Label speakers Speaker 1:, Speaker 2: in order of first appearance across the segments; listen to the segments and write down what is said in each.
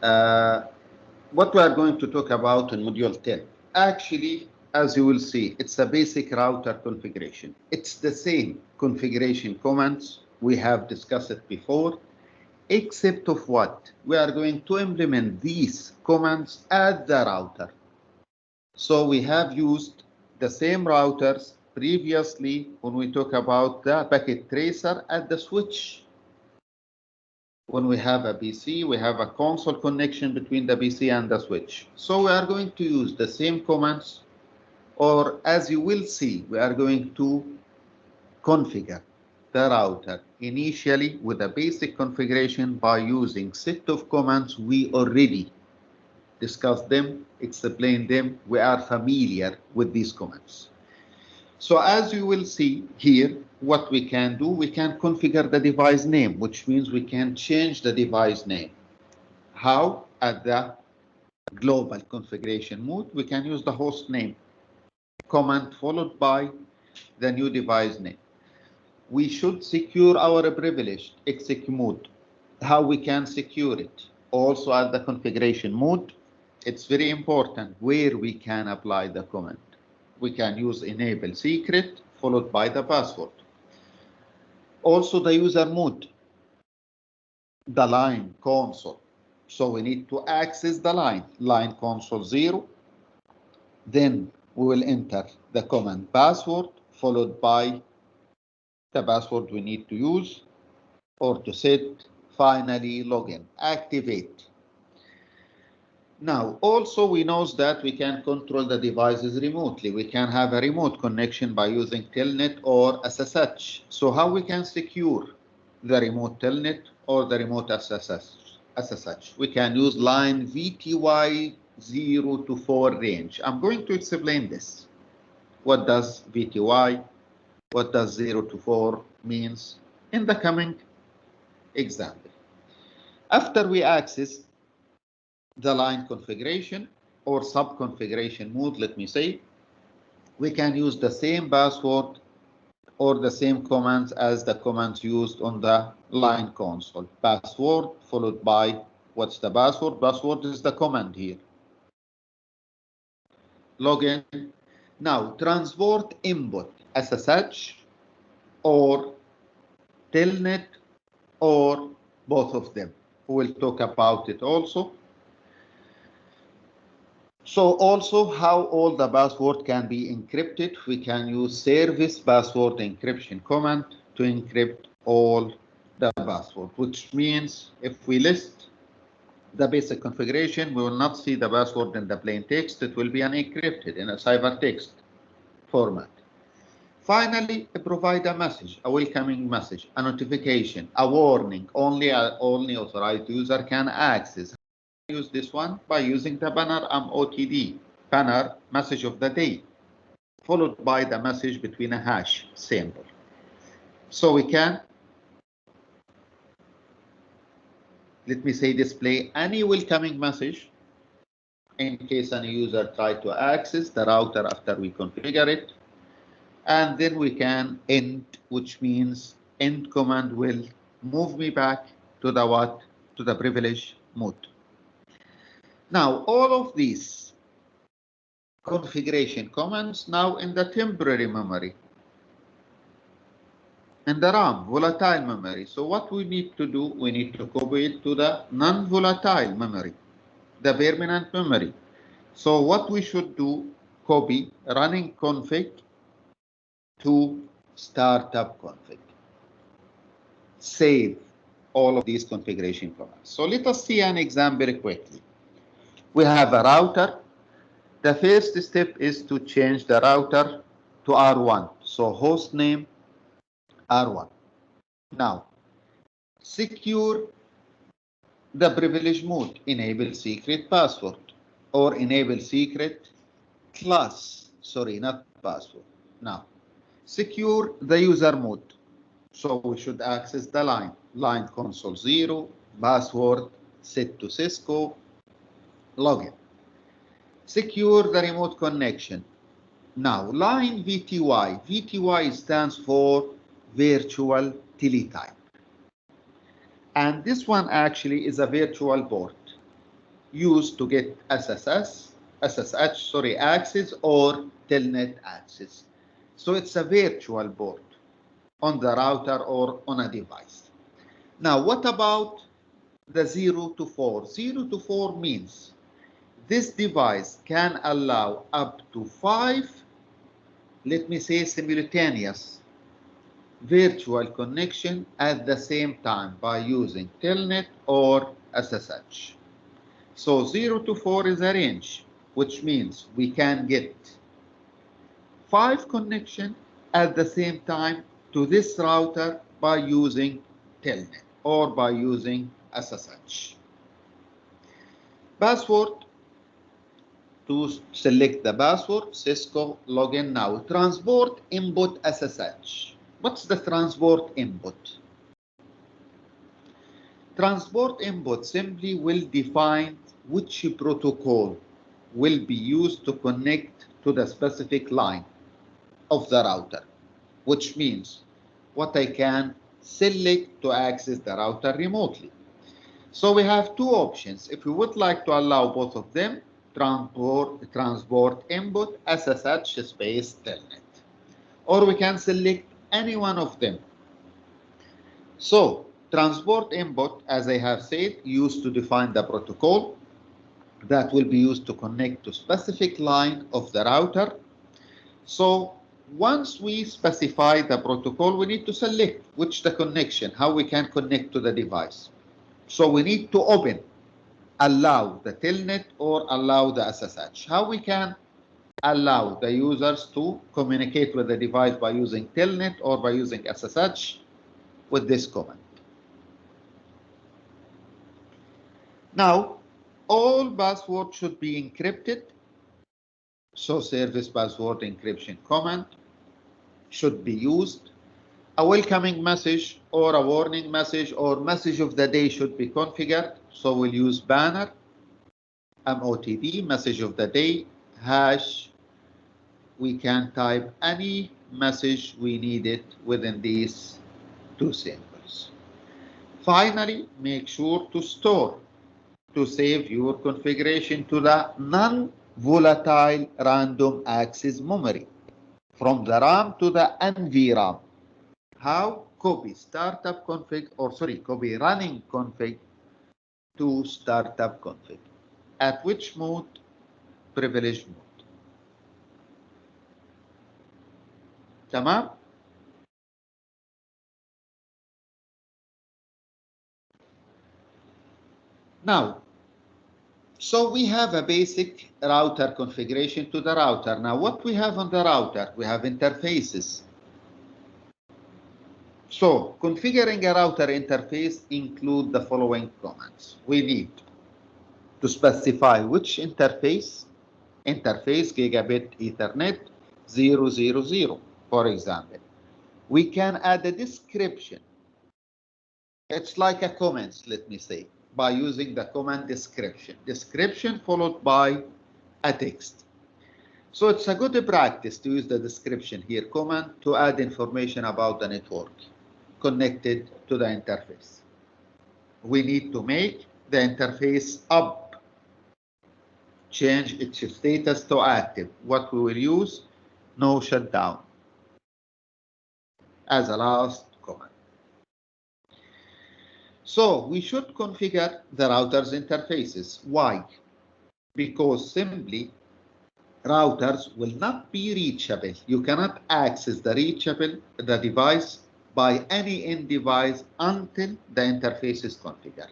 Speaker 1: what we are going to talk about in module 10. Actually, as you will see, it's a basic router configuration. It's the same configuration commands we have discussed it before, except of what? We are going to implement these commands at the router. So we have used the same routers previously when we talk about the packet tracer at the switch. When we have a PC, we have a console connection between the PC and the switch. So we are going to use the same commands, or as you will see, we are going to configure the router initially with a basic configuration by using set of commands. We already discussed them, explained them. We are familiar with these commands. So as you will see here, what we can do, we can configure the device name, which means we can change the device name. How? At the global configuration mode, we can use the host name command followed by the new device name. We should secure our privileged exec mode. How we can secure it? Also at the configuration mode, it's very important where we can apply the command. We can use enable secret followed by the password. Also the user mode, the line console. So we need to access the line console 0. Then we will enter the command password followed by the password we need to use or to set. Finally login, activate. Now, also we know that we can control the devices remotely. We can have a remote connection by using telnet or SSH. So how we can secure the remote telnet or the remote SSH? We can use line VTY 0 to 4 range. I'm going to explain this. What does VTY, what does 0 to 4 means in the coming example. After we access the line configuration or sub-configuration mode, let me say, we can use the same password or the same commands as the commands used on the line console. Password followed by, what's the password? Password is the command here. Login. Now, transport input, SSH or telnet or both of them. We'll talk about it also. So also how all the password can be encrypted. We can use service password encryption command to encrypt all the password, which means if we list the basic configuration, we will not see the password in the plain text. It will be unencrypted in a ciphertext format. Finally, provide a message, a welcoming message, a notification, a warning. Only authorized user can access. Use this one by using the banner OTD, banner message of the day, followed by the message between a hash symbol. So we can, let me say, display any welcoming message in case any user tried to access the router after we configure it. And then we can end, which means end command will move me back to the what? To the privilege mode. Now, all of these configuration commands now in the temporary memory, in the RAM, volatile memory. So what we need to do, we need to copy it to the non-volatile memory, the permanent memory. So what we should do, copy running config to startup config. Save all of these configuration commands. So let us see an example quickly. We have a router. The first step is to change the router to R1. So host name R1. Now, secure the privilege mode, enable secret password or enable secret class. Sorry, not password. Now, secure the user mode. So we should access the line console 0, password set to Cisco, login. Secure the remote connection. Now, line VTY. VTY stands for virtual teletype. And this one actually is a virtual port. used to get SSH access or telnet access. So it's a virtual board on the router or on a device. Now, what about the 0 to 4? 0 to 4 means this device can allow up to 5, let me say, simultaneous virtual connection at the same time by using telnet or SSH. So 0 to 4 is a range, which means we can get 5 connections at the same time to this router by using telnet or by using SSH. Password. To select the password, Cisco login now. Transport input SSH. What's the transport input? Transport input simply will define which protocol will be used to connect to the specific line of the router, which means what I can select to access the router remotely. So we have two options. If we would like to allow both of them, transport input SSH space telnet, or we can select any one of them. So transport input, as I have said, used to define the protocol that will be used to connect to specific line of the router. So once we specify the protocol, we need to select which the connection, how we can connect to the device. So we need to allow the telnet or allow the SSH. How we can allow the users to communicate with the device by using telnet or by using SSH with this command. Now, all passwords should be encrypted. So service password encryption command should be used. A welcoming message or a warning message or message of the day should be configured. So we'll use banner, MOTD, message of the day, hash. We can type any message we needed within these two symbols. Finally, make sure to store, to save your configuration to the non-volatile random access memory from the RAM to the NVRAM. How? Copy startup config, copy running config to startup config. At which mode? Privilege mode. Tamam? Now, so we have a basic router configuration to the router. Now, what we have on the router? We have interfaces. So, configuring a router interface include the following commands. We need to specify which interface gigabit Ethernet 000, for example. We can add a description. It's like a comment, let me say, by using the command description. Description followed by a text. So it's a good practice to use the description here command to add information about the network connected to the interface. We need to make the interface up, change its status to active. What we will use, no shutdown, as a last command. So we should configure the router's interfaces. Why? Because simply routers will not be reachable. You cannot access the device by any end device until the interface is configured.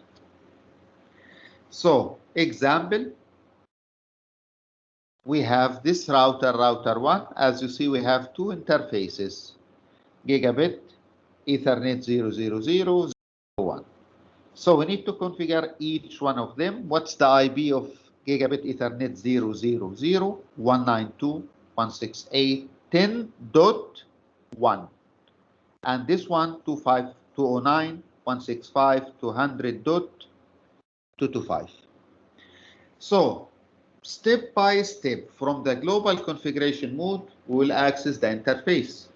Speaker 1: So, example, we have this router 1. As you see, we have two interfaces, gigabit Ethernet 00001. So we need to configure each one of them. What's the IP of gigabit Ethernet 000.192.168.10.1? And this one 205.209.165.200.225. So step by step from the global configuration mode, we will access the interface.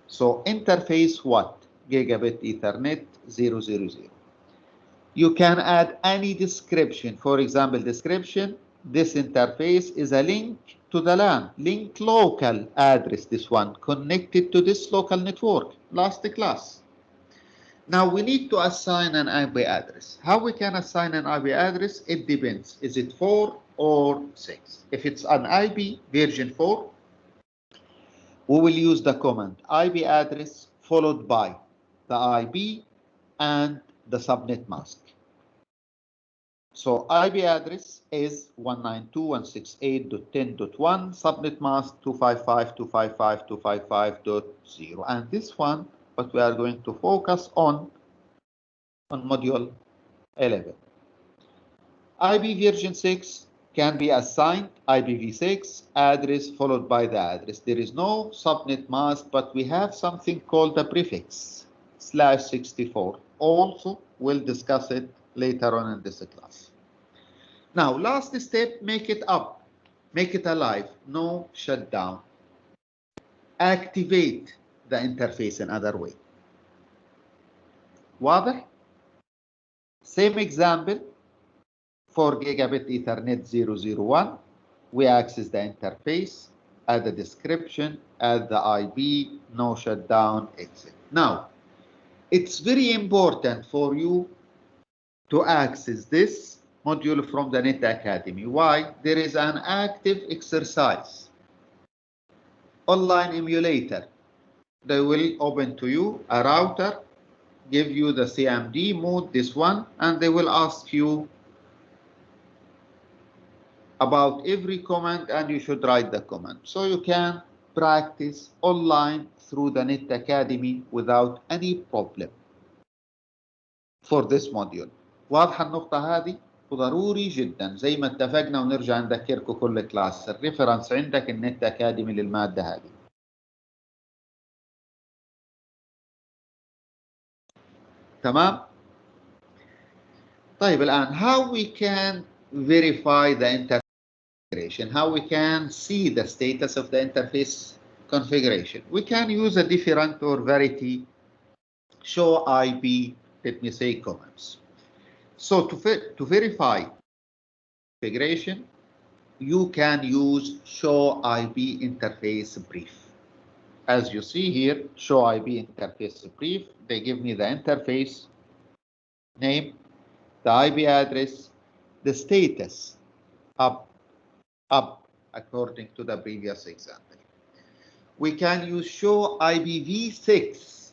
Speaker 1: So interface what? Gigabit Ethernet 000. You can add any description. For example, description, this interface is a link to the LAN, link local address, this one, connected to this local network, last class. Now we need to assign an IP address. How we can assign an IP address? It depends. Is it 4 or 6? If it's an IP version 4, we will use the command IP address followed by the IP and the subnet mask. So IP address is 192.168.10.1, subnet mask 255.255.255.0. And this one, what we are going to focus on module 11. IP version 6 can be assigned IPv6 address followed by the address. There is no subnet mask, but we have something called the prefix /64. Also, we'll discuss it later on in this class. Now, last step, make it up, make it alive, no shutdown. Activate the interface in other way. واضح? Same example, 4 gigabit Ethernet 001. We access the interface, add the description, add the IP, no shutdown, exit. Now, it's very important for you to access this module from the Net Academy. Why? There is an active exercise, online emulator. They will open to you a router, give you the CMD mode, this one, and they will ask you about every command, and you should write the command. So you can practice online through the Net Academy without any problem for this module. واضحة النقطة هذه؟ وضروري جدا زي ما اتفقنا، ونرجع نذكركم كل كلاس الريفرنس عندك النت أكاديمي للمادة هذه. تمام؟ طيب الآن how we can verify the interface, how we can see the status of the interface configuration. We can use a different or variety show IP, let me say, commands. So to verify configuration, you can use show IP interface brief. As you see here, show IP interface brief, they give me the interface name, the IP address, the status, up, according to the previous example. We can use show IPv6.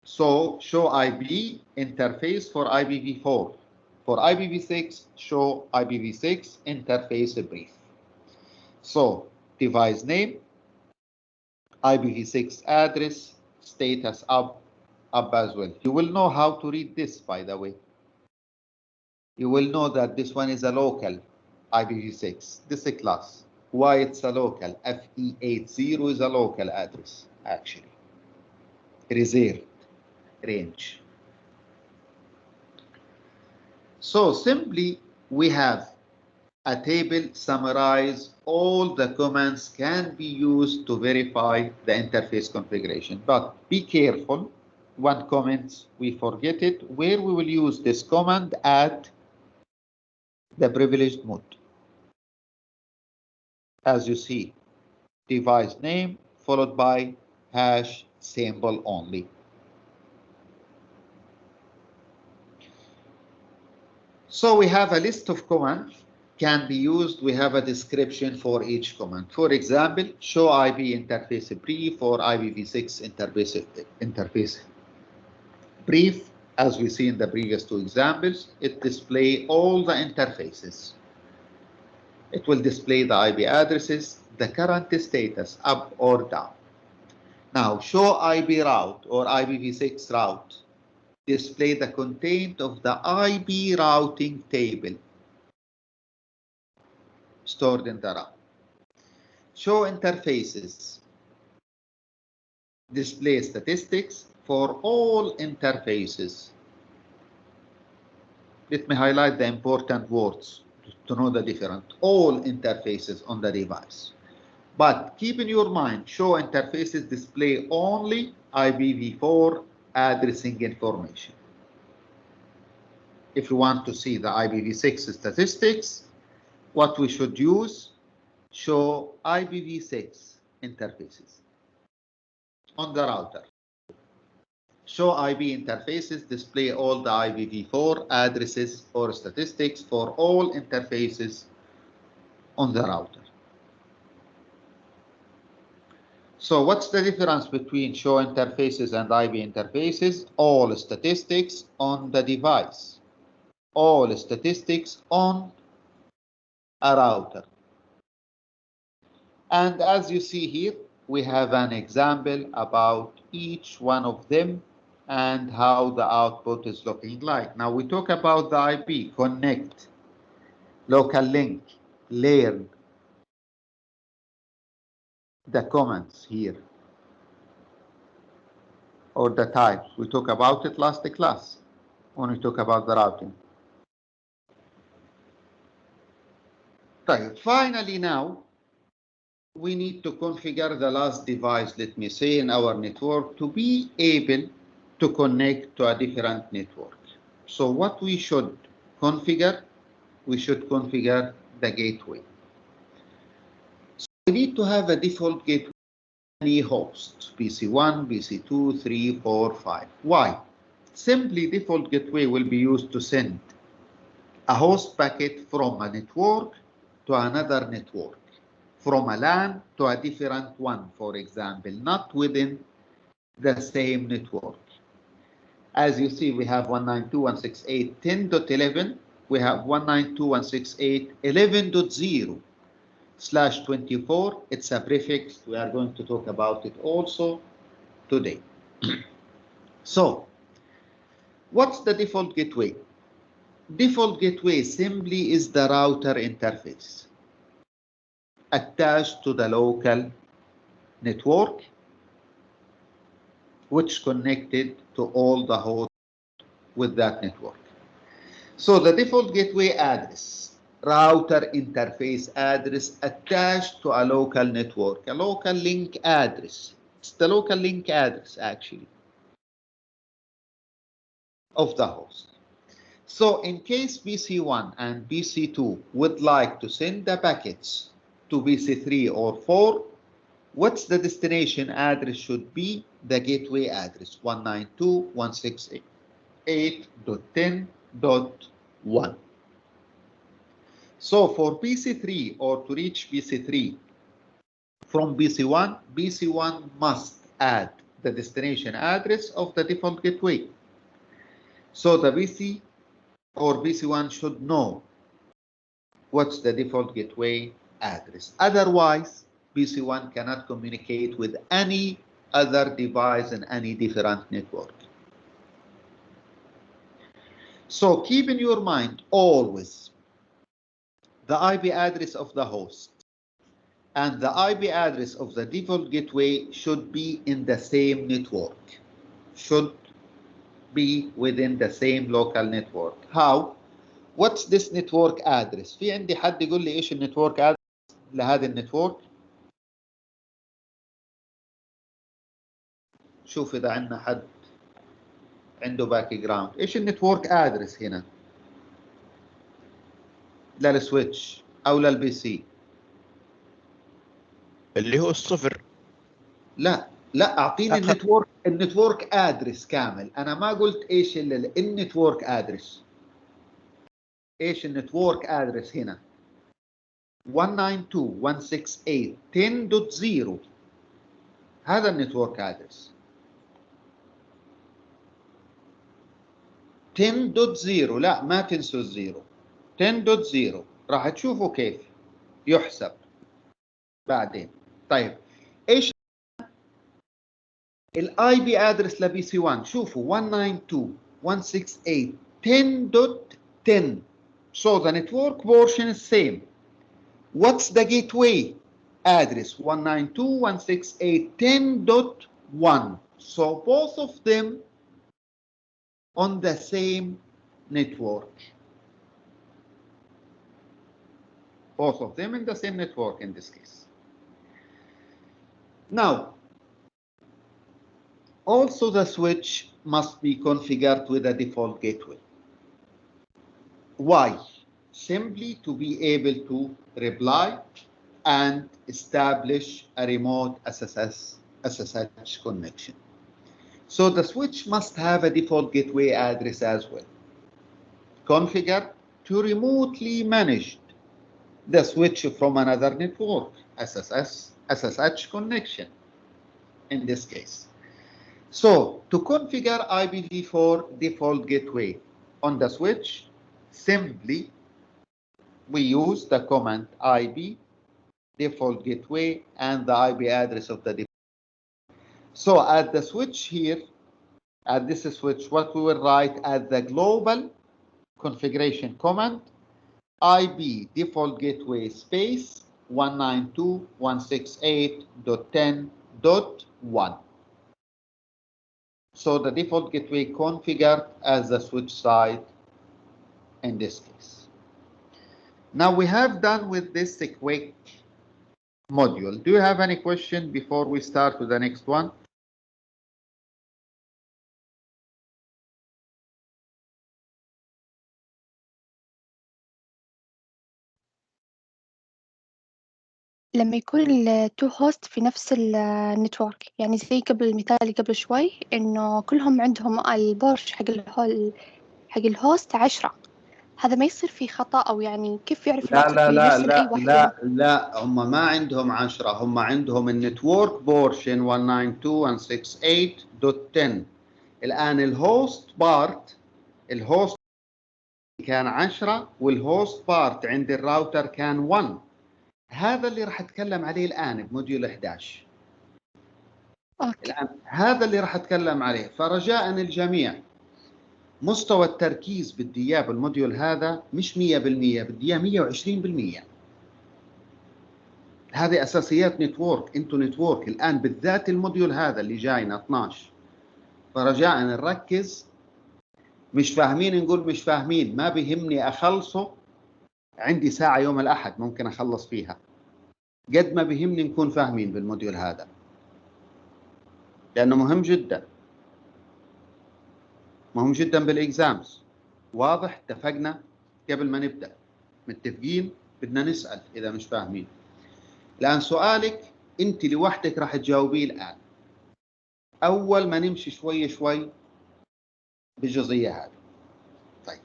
Speaker 1: So show IP interface for IPv4. For IPv6, show IPv6 interface brief. So device name, IPv6 address, status up as well. You will know how to read this, by the way. You will know that this one is a local IPv6. This is a class. Why it's a local? FE80 is a local address, actually. Reserved range. So simply we have a table summarize all the commands can be used to verify the interface configuration. But be careful, one comment we forget it, where we will use this command at the privileged mode. As you see, device name followed by hash symbol only. So we have a list of commands can be used. We have a description for each command. For example, show IP interface brief or IPv6 interface brief. As we see in the previous two examples, it displays all the interfaces. It will display the IP addresses, the current status, up or down. Now, show IP route or IPv6 route. Display the content of the IP routing table stored in the route. Show interfaces. Display statistics for all interfaces. Let me highlight the important words to know the difference. All interfaces on the device. But keep in your mind, show interfaces display only IPv4 addressing information. if you want to see the IPv6 statistics, what we should use, show IPv6 interfaces on the router. Show IP interfaces, display all the IPv4 addresses or statistics for all interfaces on the router. So what's the difference between show interfaces and IP interfaces? All statistics on the device. All statistics on a router. And as you see here, we have an example about each one of them and how the output is looking like. Now we talk about the IP, connect, local link, learn, the comments here, or the type. We talk about it last class when we talk about the routing. Finally now, we need to configure the last device, let me say, in our network to be able to connect to a different network. So what we should configure? We should configure the gateway. So we need to have a default gateway, any host, PC1, PC2, 3, 4, 5. Why? Simply, default gateway will be used to send a host packet from a network to another network, from a LAN to a different one, for example, not within the same network. As you see, we have 192.168.10.11. We have 192.168.11.0/24. It's a prefix. We are going to talk about it also today. So, what's the default gateway? Default gateway simply is the router interface attached to the local network, which connected to all the hosts with that network. So the default gateway address, router interface address attached to a local network, a local link address. It's the local link address actually of the host. So in case PC1 and PC2 would like to send the packets to PC3 or 4, what's the destination address should be? The gateway address 192.168.10.1. So for PC3 or to reach PC3 from PC1, PC1 must add the destination address of the default gateway. So the PC or PC1 should know what's the default gateway address. Otherwise, PC1 cannot communicate with any other device in any different network. So keep in your mind always the IP address of the host and the IP address of the default gateway should be in the same network, should be within the same local network. How? What's this network address? في عندي حد يقول لي ايش النتورك ادرس لهذا النتورك؟ شوف اذا عندنا حد عنده باك جراوند، ايش النتورك ادرس هنا؟ للسويتش او للبي سي؟
Speaker 2: اللي هو الصفر.
Speaker 1: لا اعطيني النتورك ادرس كامل. انا ما قلت ايش النتورك ادرس. ايش النتورك ادرس هنا؟ 192.168.10.0 هذا النتورك ادرس. 10.0 لا ما تنسوا الزيرو. 10.0 راح تشوفوا كيف يحسب بعدين. طيب ايش الاي بي ادرس لبي سي 1؟ شوفوا 192.168.10.10. So the network portion is same. What's the gateway address? 192.168.10.1. So both of them on the same network. Both of them in the same network in this case. Now, also the switch must be configured with a default gateway. Why? Simply to be able to reply and establish a remote SSH connection. So the switch must have a default gateway address as well. Configure to remotely manage the switch from another network, SSH connection in this case. So to configure IPv4 default gateway on the switch, simply we use the command IP default gateway and the IP address of the default. So at the switch here, at this switch, what we will write at the global configuration command, IP default gateway space 192.168.10.1. So the default gateway configured as the switch side in this case. Now we have done with this quick module. Do you have any question before we start with the next one?
Speaker 2: لما يكون التو هوست في نفس النتورك، يعني زي قبل المثال اللي قبل شوي إنه كلهم عندهم البورش حق الهوست 10، هذا ما يصير فيه خطأ؟ أو يعني كيف يعرف
Speaker 1: لا لا
Speaker 2: يرسل
Speaker 1: لا
Speaker 2: أي واحدة؟
Speaker 1: لا لا، هم ما عندهم 10، هم عندهم النتورك بورشن 192.168.10. الآن الهوست بارت، الهوست كان 10 والهوست بارت عند الراوتر كان 1. هذا اللي راح اتكلم عليه الآن بموديول 11.
Speaker 2: أوكي.
Speaker 1: الآن هذا اللي راح اتكلم عليه، فرجاء الجميع مستوى التركيز بدي اياه بالموديول هذا مش 100%، بدي اياه 120%. هذه اساسيات نتورك، انتو نتورك الان بالذات الموديول هذا اللي جاينا 12. فرجاء نركز، مش فاهمين نقول مش فاهمين، ما بيهمني اخلصه. عندي ساعة يوم الأحد ممكن أخلص فيها، قد ما بيهمني نكون فاهمين بالموديول هذا لأنه مهم جدا، مهم جدا بالإكزامز. واضح؟ اتفقنا قبل ما نبدأ، متفقين؟ بدنا نسأل إذا مش فاهمين. الآن سؤالك أنت لوحدك راح تجاوبيه الآن، أول ما نمشي شوي شوي بالجزئية هذه. طيب،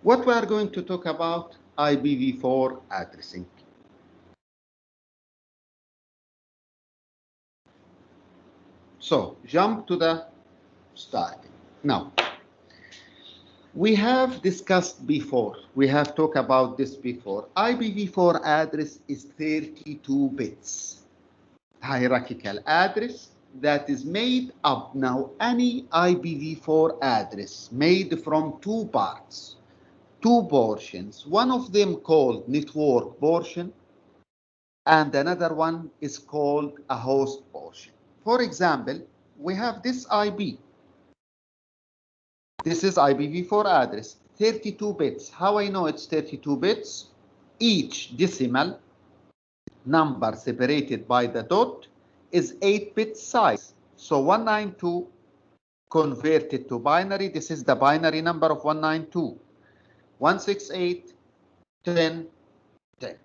Speaker 1: what we are going to talk about IPv4 addressing. So jump to the starting. Now, we have discussed before, we have talked about this before. IPv4 address is 32 bits. Hierarchical address that is made up. Now, any IPv4 address made from two parts, two portions. One of them called network portion, and another one is called a host portion. For example, we have this IP. This is IPv4 address, 32 bits. How I know it's 32 bits? Each decimal number separated by the dot is 8-bit size. So 192 converted to binary. This is the binary number of 192. 168, 10, 10.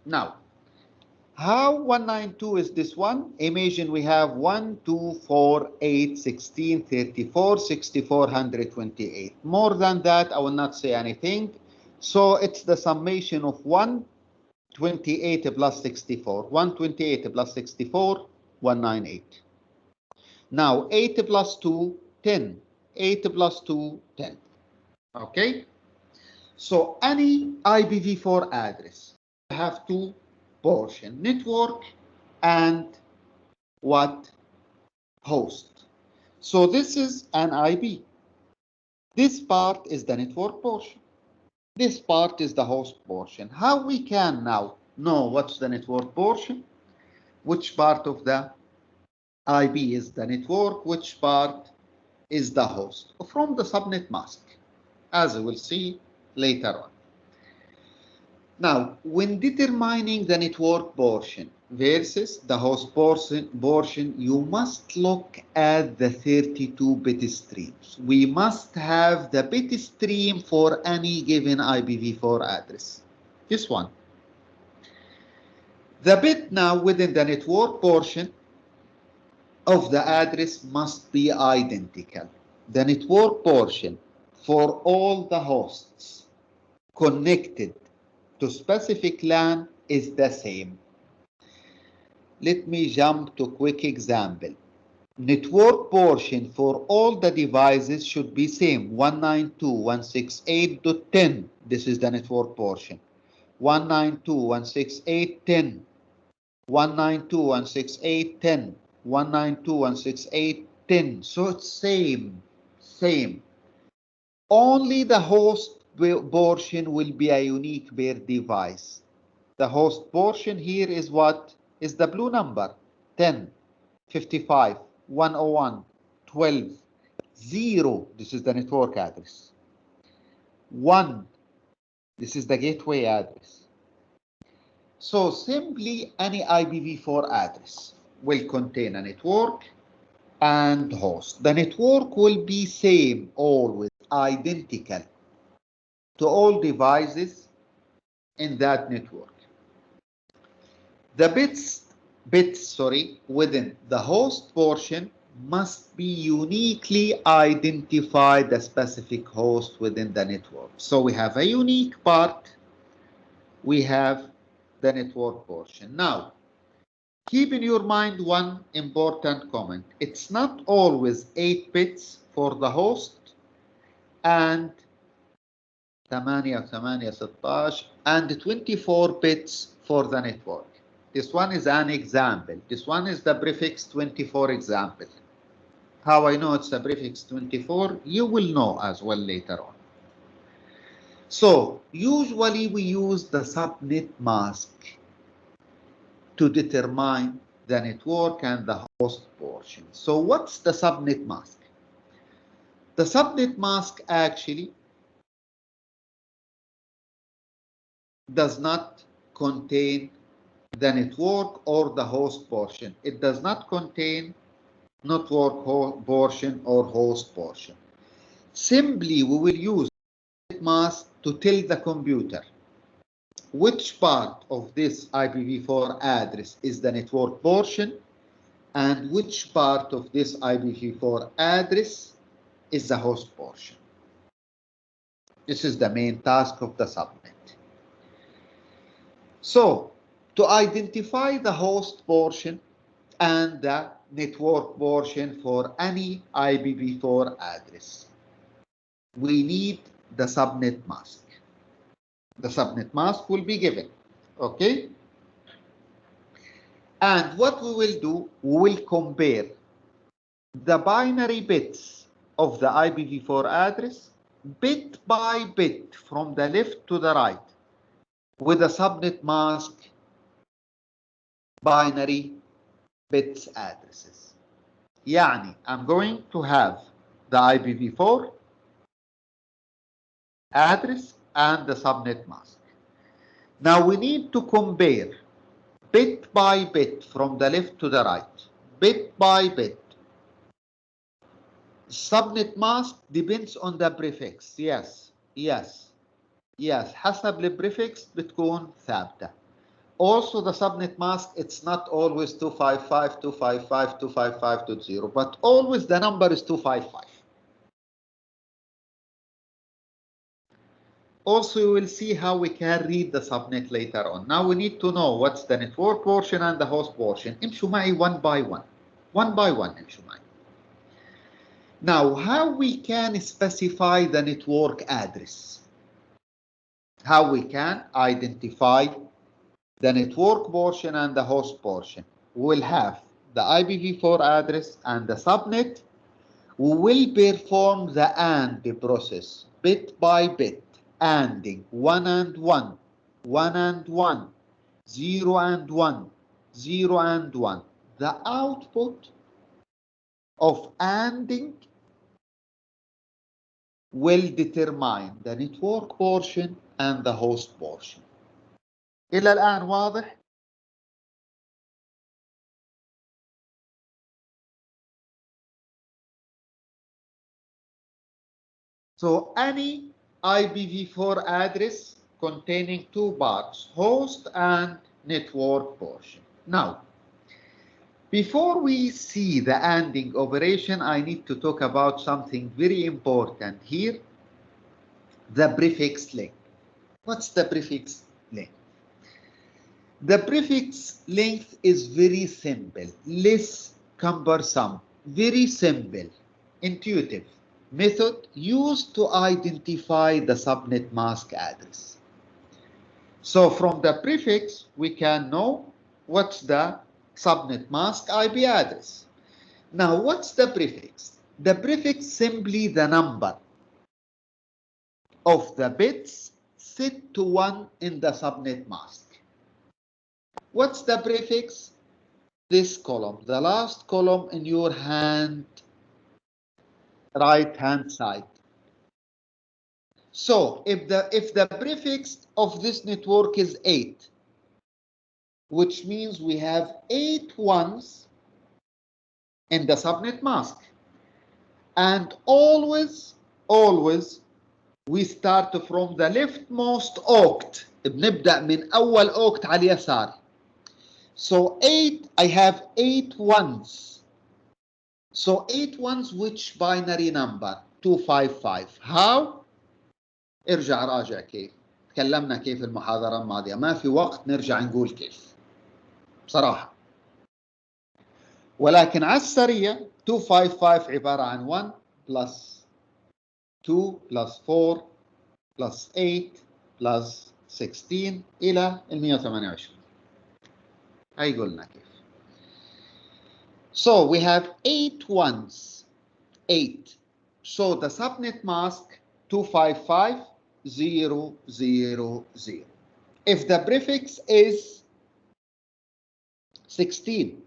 Speaker 1: Now, how 192 is this one? Imagine we have 1, 2, 4, 8, 16, 34, 64, 128. More than that, I will not say anything. So it's the summation of 128 plus 64. 128 plus 64, 198. Now 8 plus 2, 10. 8 plus 2, 10. Okay? So any IPv4 address have two portion, network and what? Host. So this is an IP. This part is the network portion. This part is the host portion. How we can now know what's the network portion? Which part of the IP is the network? Which part is the host? From the subnet mask, as we will see later on. Now, when determining the network portion, versus the host portion, you must look at the 32-bit streams. We must have the bit stream for any given IPv4 address. This one. The bit now within the network portion of the address must be identical. The network portion for all the hosts connected to specific LAN is the same. Let me jump to a quick example. Network portion for all the devices should be same. 192.168.10. This is the network portion. 192.168.10. 192.168.10. 192.168.10. So it's same. Only the host portion will be a unique pair device. The host portion here is what? Is the blue number. 10, 55, 101, 12, 0. This is the network address. 1. This is the gateway address. So simply any IPv4 address will contain a network and host. The network will be same, always identical to all devices in that network. The bits within the host portion must be uniquely identify the specific host within the network. So we have a unique part, we have the network portion. Now, keep in your mind one important comment. It's not always 8 bits for the host and 8, 16 and 24 bits for the network. This one is an example. This one is the prefix 24 example. How I know it's a prefix 24, you will know as well later on. So usually we use the subnet mask to determine the network and the host portion. So what's the subnet mask? The subnet mask actually does not contain the network or the host portion. It does not contain network portion or host portion. Simply, we will use subnet mask to tell the computer which part of this IPv4 address is the network portion and which part of this IPv4 address is the host portion. This is the main task of the subnet. So, to identify the host portion and the network portion for any IPv4 address, we need the subnet mask. The subnet mask will be given, okay? And what we will do, we will compare the binary bits of the IPv4 address bit by bit from the left to the right with the subnet mask binary bits addresses. يعني I'm going to have the IPv4 address and the subnet mask. Now we need to compare bit by bit from the left to the right, bit by bit. Subnet mask depends on the prefix. Yes. حسب البريفكس بتكون ثابتة. Also the subnet mask, it's not always 255, 255, 255.0, but always the number is 255. Also, you will see how we can read the subnet later on. Now we need to know what's the network portion and the host portion. امشوا معي one by one. One by one امشوا معي. Now, how we can specify the network address? How we can identify the network portion and the host portion? We will have the IPv4 address and the subnet. We will perform the AND process bit by bit, ANDing 1 and 1, 1 and 1, 0 and 1, 0 and 1. The output of ANDing will determine the network portion and the host portion. إلى الآن واضح؟ So any IPv4 address containing two parts, host and network portion. Now, before we see the ANDing operation, I need to talk about something very important here, the prefix link. What's the prefix length? The prefix length is very simple, less cumbersome, very simple, intuitive method used to identify the subnet mask address. So from the prefix, we can know what's the subnet mask IP address. Now, what's the prefix? The prefix simply the number of the bits set to 1 in the subnet mask. What's the prefix? This column, the last column in your right hand side. So if the prefix of this network is 8, which means we have 8 ones in the subnet mask, and always we start from the leftmost oct. بنبدأ من أول oct على اليسار. So 8, I have 8 ones. So 8 ones, which binary number? 255. How? ارجع راجع كيف. تكلمنا كيف المحاضرة الماضية، ما في وقت نرجع نقول كيف بصراحة. ولكن على السريع 255 عبارة عن 1 plus 2 plus 4 plus 8 plus 16 إلى 128. هاي قلنا كيف. So we have 8 ones, 8. So the subnet mask 255.0.0.0. If the prefix is 16,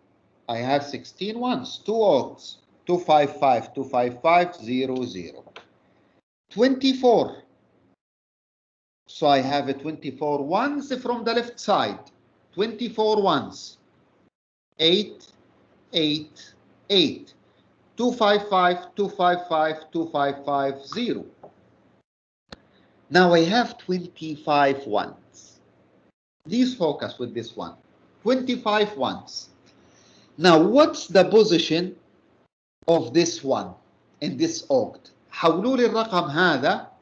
Speaker 1: I have 16 ones, 2 octs, 255.255.0.0. 24. So I have a 24 ones from the left side. 24 ones. 8, 8, 8. 255.255.255.0. Now I have 25 ones. Please focus with this one. 25 ones. Now what's the position of this one in this oct? حولوا لي الرقم هذا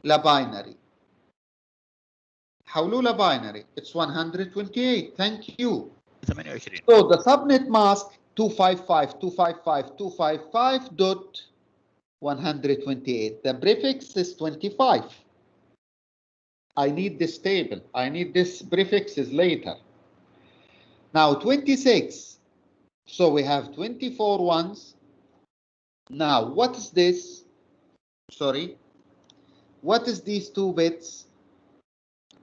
Speaker 1: لباينري. حولوا لباينري. It's 128. Thank you.
Speaker 3: 28.
Speaker 1: So the subnet mask 255.255.255.128. The prefix is 25. I need this table. I need this prefixes later. Now 26. So we have 24 ones. Now what is this? Sorry. What is these 2 bits?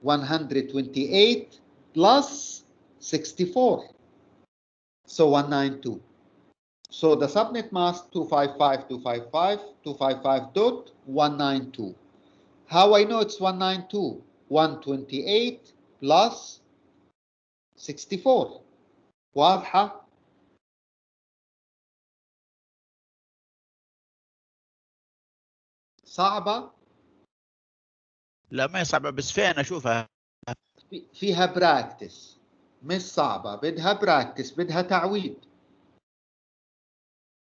Speaker 1: 128 plus 64. So 192. So the subnet mask 255.255.255.192. How I know it's 192? 128 plus 64. واضحة؟ صعبة؟
Speaker 3: لا ما هي صعبة، بس فين أشوفها؟
Speaker 1: فيها براكتس، مش صعبة، بدها براكتس، بدها تعويد،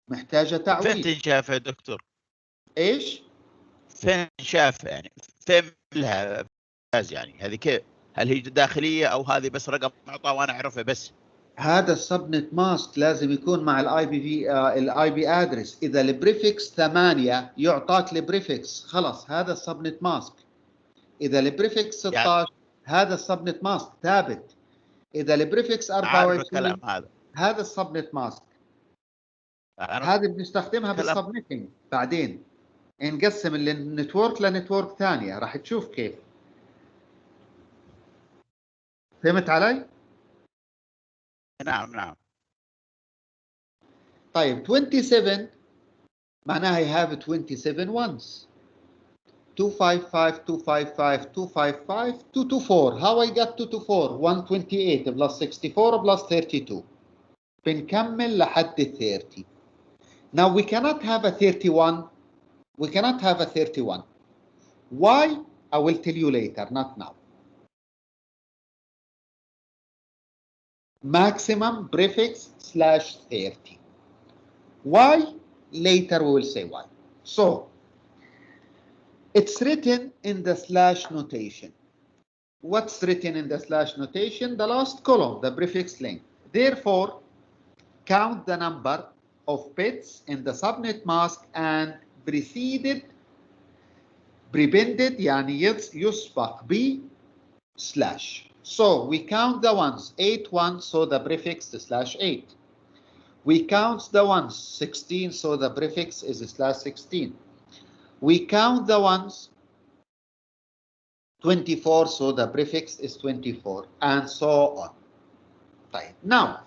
Speaker 1: محتاجة تعويد.
Speaker 3: فين تنشاف يا دكتور؟
Speaker 1: ايش؟
Speaker 3: فين شاف يعني؟ فين لها يعني؟ هذه كيف؟ هل هي داخلية أو هذه بس رقم معطى وأنا أعرفه بس؟
Speaker 1: هذا السبنت ماسك لازم يكون مع الاي بي ادرس. اذا البريفكس 8 يعطاك البريفكس، خلص هذا السبنت ماسك. اذا البريفكس 16 يعني هذا السبنت ماسك ثابت. اذا البريفكس 24 هذا السبنت ماسك. هذه بنستخدمها بالسبنتنج بعدين. نقسم النتورك لنتورك ثانيه، راح تشوف كيف. فهمت علي؟
Speaker 3: نعم نعم.
Speaker 1: طيب 27 معناها I have 27 ones. 255, 255, 255, 224. How I got 224? 128 plus 64 plus 32. بنكمل لحد 30. Now we cannot have a 31 We cannot have a 31. Why? I will tell you later, not now. Maximum prefix /30. Why? Later we will say why. So, it's written in the slash notation. What's written in the slash notation? The last column, the prefix length. Therefore, count the number of bits in the subnet mask and prepended يعني يسبق ب slash. So we count the ones 8 1, so the prefix /8. We count the ones 16, so the prefix is /16. We count the ones 24, so the prefix is 24, and so on. Right. Now,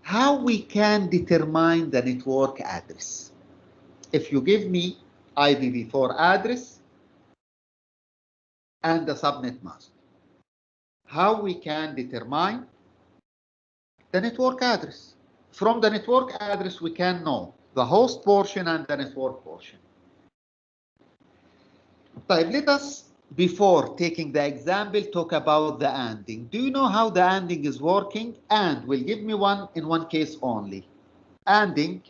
Speaker 1: how we can determine the network address? If you give me IPv4 address and the subnet mask, how we can determine the network address? From the network address, we can know the host portion and the network portion. Let us, before taking the example, talk about the ANDing. Do you know how the ANDing is working? And will give me one in one case only. ANDing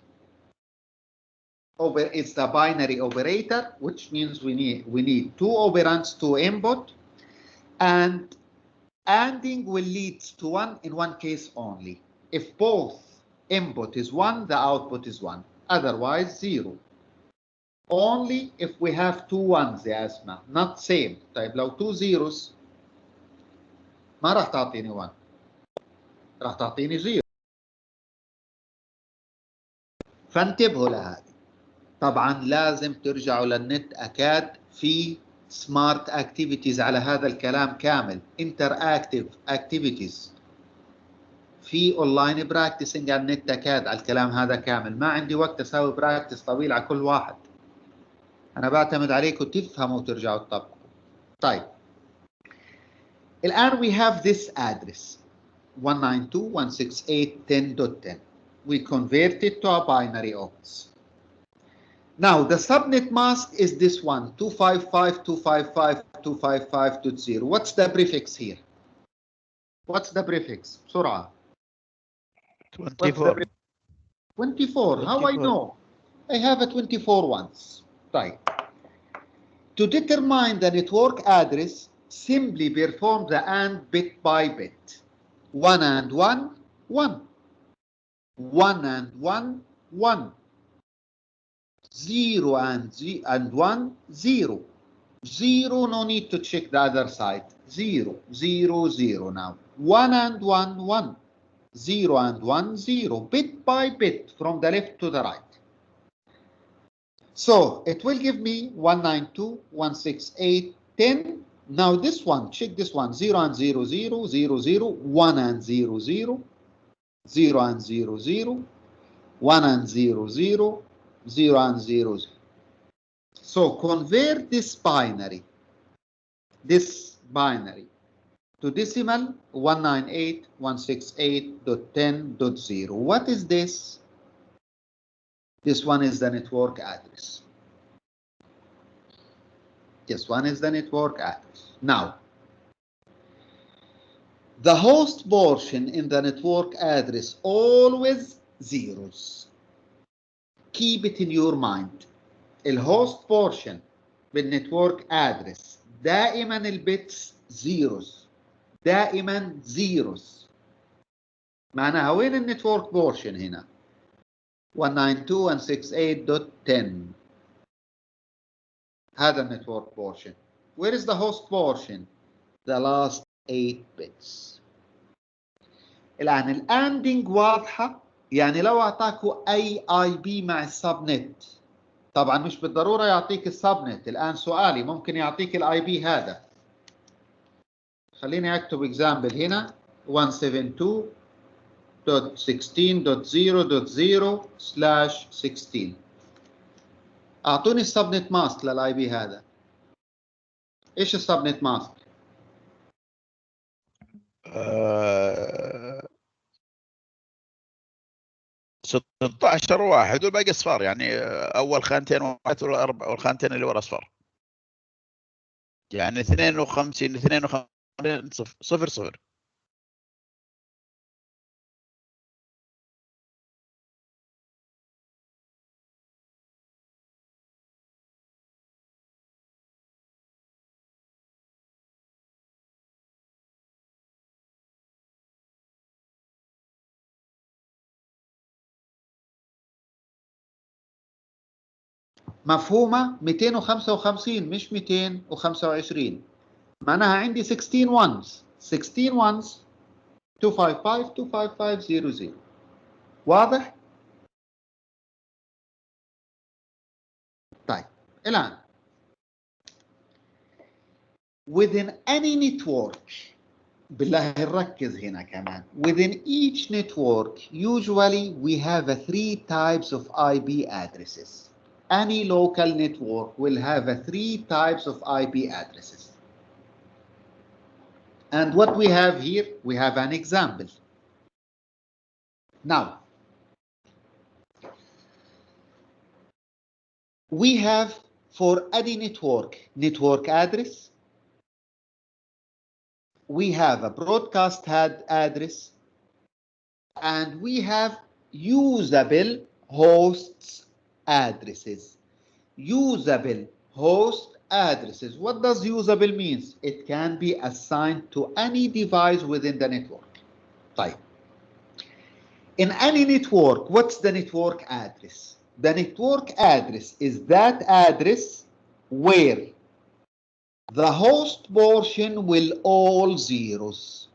Speaker 1: it's the binary operator, which means we need two operands to input, and ANDing will lead to one in one case only. If both input is 1, the output is 1. Otherwise, 0. Only if we have two ones يا أسماء, not same. طيب لو two zeros ما راح تعطيني 1. راح تعطيني 0. فانتبهوا لهذه. طبعا لازم ترجعوا للنت أكاد في سمارت اكتيفيتيز على هذا الكلام كامل. انتراكتيف اكتيفيتيز. في اونلاين براكتسنج على النت أكاد على الكلام هذا كامل. ما عندي وقت اسوي براكتس طويل على كل واحد. انا بعتمد عليكم تفهموا وترجعوا تطبقوا. طيب. الآن we have this address 192.168.10.10. We convert it to a binary opts. Now the subnet mask is this one 255.255.255.0. What's the prefix here? What's the prefix? بسرعة.
Speaker 3: 24.
Speaker 1: 24. How I know? I have a 24 once. Right. To determine the network address, simply perform the AND bit by bit. 1 and 1, 1. 1 and 1, 1. 0 and 1, 0. 0, no need to check the other side. 0, 0, 0 now. 1 and 1, 1. 0 and 1, 0. Bit by bit from the left to the right. So it will give me 192.168.10. Now this one, check this one. 0 and 0, 0, 0, 0. 1 and 0, 0. 0 and 0, 0. 1 and 0, 0. 0 and 0, 0. So convert this binary to decimal 198.168.10.0. What is this? This one is the network address. This one is the network address. Now, the host portion in the network address always zeros. Keep it in your mind. الهوست portion بالنتورك address دائما البيتس zeros. دائما zeros. معناها وين النتورك portion هنا؟ 192.168.10. هذا النتورك portion. Where is the host portion? The last 8 bits. الآن الأندنج واضحة. يعني لو أعطاكوا أي IP مع السبنت، طبعا مش بالضرورة يعطيك السبنت. الآن سؤالي ممكن يعطيك الIP هذا. خليني أكتب example هنا 172.16.0.0/16. أعطوني السبنت ماسك للIP هذا. إيش السبنت ماسك؟
Speaker 3: 16 واحد والباقي اصفار، يعني اول خانتين واحد والخانتين اللي ورا اصفار، يعني 52 صفر صفر.
Speaker 1: مفهومة؟ 255 مش 225. معناها عندي 16 ones 16 ones 255 25500. واضح؟ طيب الآن within any network، بالله نركز هنا كمان، within each network usually we have 3 types of IP addresses. Any local network will have 3 types of IP addresses. And what we have here, we have an example. Now, we have for any network address, we have a broadcast address, and we have usable hosts addresses. Usable host addresses. What does usable means? It can be assigned to any device within the network. طيب. In any network, what's the network address? The network address is that address where the host portion will all zeros.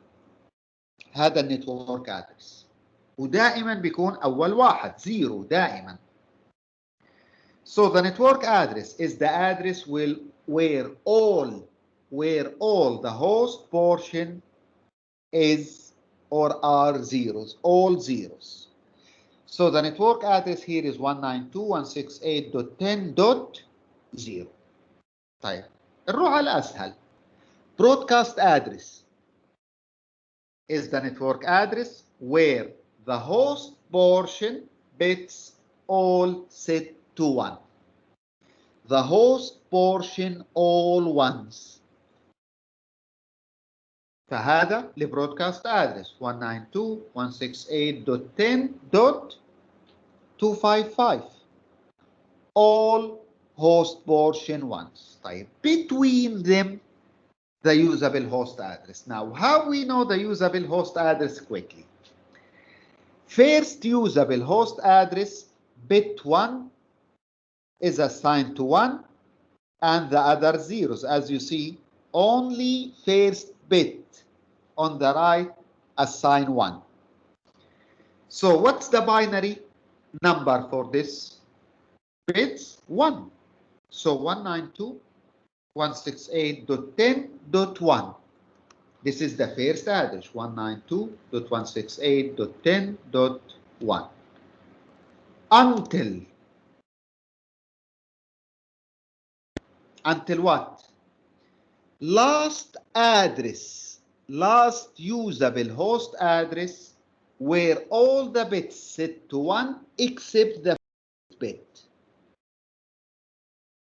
Speaker 1: هذا النتورك address. ودائما بيكون أول واحد زيرو دائما. So the network address is the address where all the host portion is or are zeros, all zeros. So the network address here is 192.168.10.0. طيب نروح على الأسهل. Broadcast address is the network address where the host portion bits all set to 1. The host portion all ones. فهذا لبرودكاست ادرس 192.168.10.255. all host portion ones. طيب between them the usable host address. Now how we know the usable host address quickly? First usable host address bit 1 is assigned to 1 and the other zeros. As you see, only first bit on the right assign 1. So what's the binary number for this? Bits 1. So 192.168.10.1. This is the first address, 192.168.10.1. Until what? Last address, last usable host address where all the bits set to 1 except the first bit.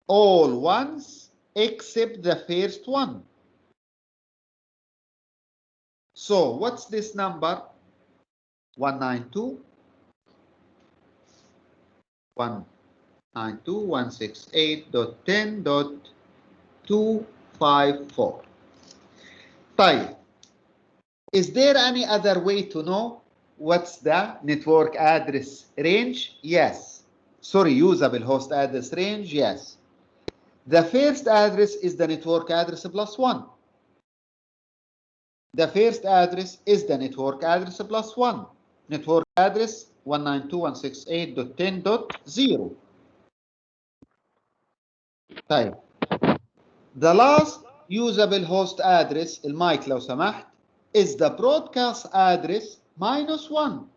Speaker 1: All ones except the first one. So what's this number? 192.168.10.254. طيب, is there any other way to know what's the network address range? Yes. Sorry, usable host address range? Yes. The first address is the network address plus 1. The first address is the network address plus 1. Network address 192.168.10.0. طيب. The last usable host address, المايك لو سمحت, is the broadcast address minus 1.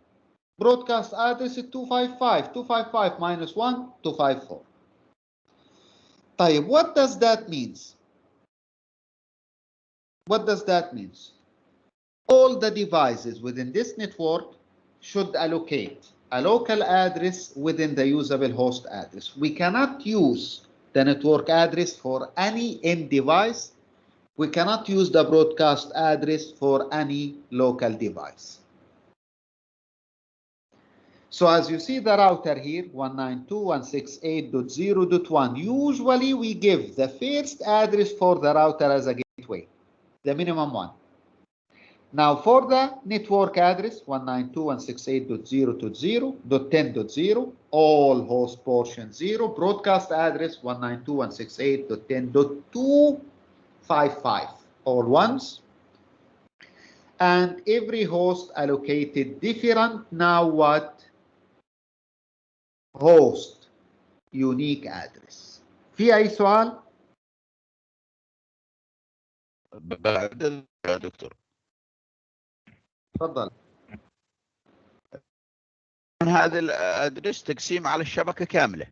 Speaker 1: Broadcast address is 255. 255 minus 1, 254. طيب, what does that mean? What does that mean? All the devices within this network should allocate a local address within the usable host address. We cannot use the network address for any end device. We cannot use the broadcast address for any local device. So as you see the router here, 192.168.0.1, usually we give the first address for the router as a gateway, the minimum one. Now for the network address, 192.168.0.10.0, all host portion 0, broadcast address 192.168.10.255, all ones. And every host allocated different, now what? Host unique address. في أي سؤال؟
Speaker 3: بعد يا دكتور.
Speaker 1: تفضل.
Speaker 3: هذا الادرس تقسيم على الشبكة كاملة.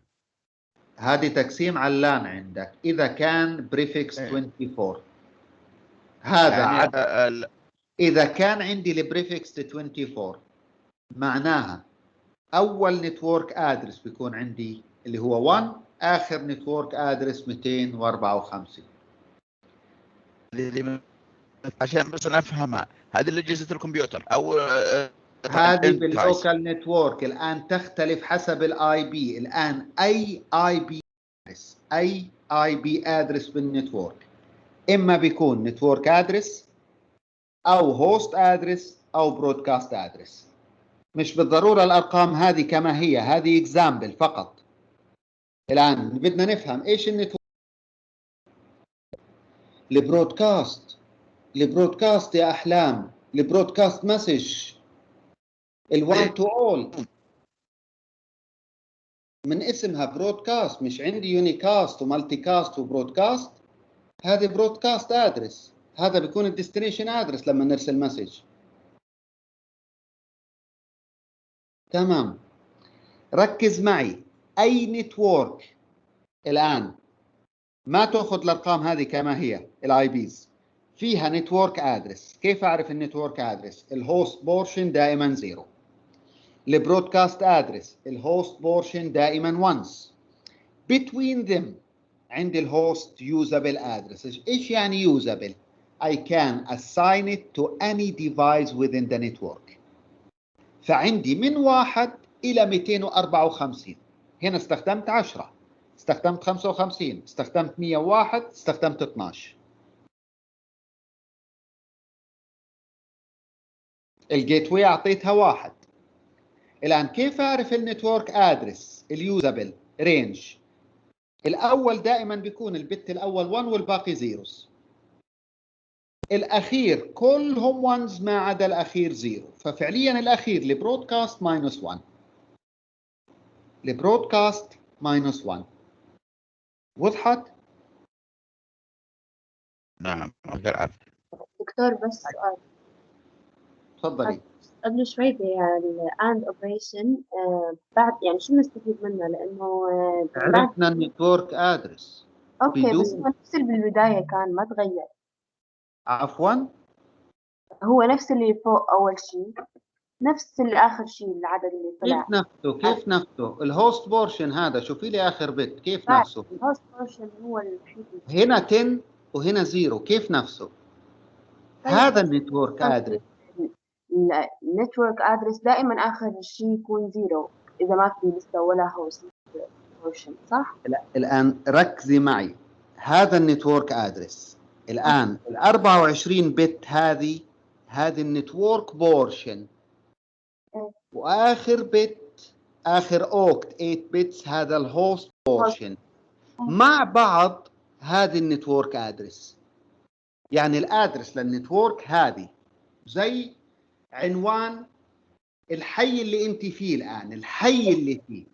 Speaker 1: هذه تقسيم على اللان عندك إذا كان بريفكس 24. هذا
Speaker 3: يعني
Speaker 1: إذا كان عندي البريفكس 24 معناها أول نتورك أدرس بيكون عندي اللي هو 1، آخر نتورك أدرس 254.
Speaker 3: عشان بس نفهمها، هذه اللي أجهزة الكمبيوتر أو
Speaker 1: هذه باللوكال نتورك. الآن تختلف حسب الاي بي. الآن أي اي بي أدرس، أي اي بي أدرس بالنتورك إما بيكون نتورك أدرس أو هوست أدرس أو برودكاست أدرس. مش بالضرورة الأرقام هذه كما هي، هذه إكزامبل فقط. الآن بدنا نفهم إيش النتورك. البرودكاست يا أحلام، البرودكاست مسج، الوان تو اول، من اسمها برودكاست. مش عندي يونيكاست ومالتي كاست وبرودكاست. هذه برودكاست ادرس، هذا بيكون الديستنيشن ادرس لما نرسل مسج. تمام، ركز معي. اي نتورك الان ما تاخذ الارقام هذه كما هي، الاي بيز فيها نتورك ادرس. كيف اعرف النتورك ادرس؟ الهوست بورشن دائما 0. البرودكاست ادرس الهوست بورشن دائما 1. between them عندي الهوست usable addresses. ايش يعني usable؟ I can assign it to any device within the network. فعندي من 1 إلى 254. هنا استخدمت 10، استخدمت 55، استخدمت 101، استخدمت 12. الجيت واي أعطيتها 1. الآن كيف أعرف النتورك أدرس اليوزابل رينج؟ الأول دائما بيكون البت الأول 1 والباقي زيروز. الأخير كلهم 1 ما عدا الأخير 0. ففعليا الأخير لبرودكاست -1، لبرودكاست -1. وضحت؟
Speaker 3: نعم.
Speaker 4: دكتور بس سؤال.
Speaker 1: تفضلي.
Speaker 4: قبل شوي بالآند اوبريشن بعد يعني شو نستفيد منه؟ لأنه
Speaker 1: عرفنا النتورك ادرس.
Speaker 4: اوكي بس هو نفس اللي بالبداية كان ما تغير.
Speaker 1: عفوا،
Speaker 4: هو نفس اللي فوق أول شيء، نفس اللي آخر شيء العدد اللي طلع.
Speaker 1: كيف نفسه الهوست بورشن هذا. شوفي لي آخر بت كيف نفسه.
Speaker 4: الهوست بورشن هو الوحيد.
Speaker 1: هنا 10 وهنا 0. كيف نفسه؟
Speaker 4: طيب
Speaker 1: هذا النتورك ادرس.
Speaker 4: النتورك ادرس دائما آخر شيء يكون 0 إذا ما في لسه ولا هوست بورشن، صح؟
Speaker 1: لا، الآن ركزي معي. هذا النتورك ادرس الآن ال 24 بت هذه النتورك بورشن، واخر بت اخر اوكت 8 بتس هذا الهوست بورشن. مع بعض هذه النتورك ادرس. يعني الادرس للنتورك هذه زي عنوان الحي اللي انت فيه الان، الحي اللي فيه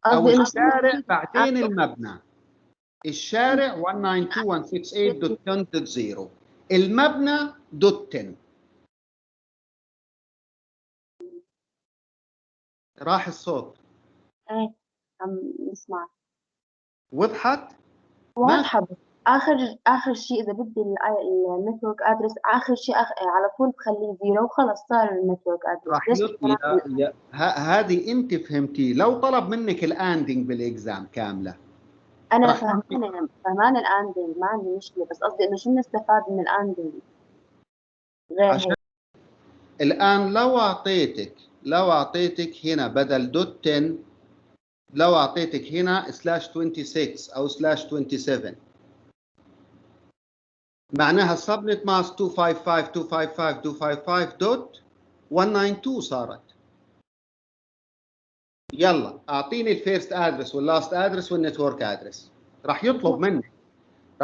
Speaker 1: او الشارع، بعدين المبنى. الشارع 192.168.10.0، المبنى .10. راح الصوت.
Speaker 4: ايه عم نسمع.
Speaker 1: وضحت؟
Speaker 4: واضحة. بس اخر شيء اذا بدي النتورك ادرس اخر شيء على طول بخليه زيرو وخلص صار النتورك ادرس.
Speaker 1: راح يطلع هذه انت فهمتي. لو طلب منك الاندنج بالاكزام كامله
Speaker 4: انا فهمانه الاندنج ما عندي مشكله، بس قصدي انه شو بنستفاد من الاندنج غير
Speaker 1: عشان الان لو اعطيتك هنا بدل دوت 10 لو اعطيتك هنا سلاش 26 او سلاش 27 معناها السبنت ماس 255.255.255.192 صارت. يلا اعطيني الفيرست ادرس واللاست ادرس والنتورك ادرس. راح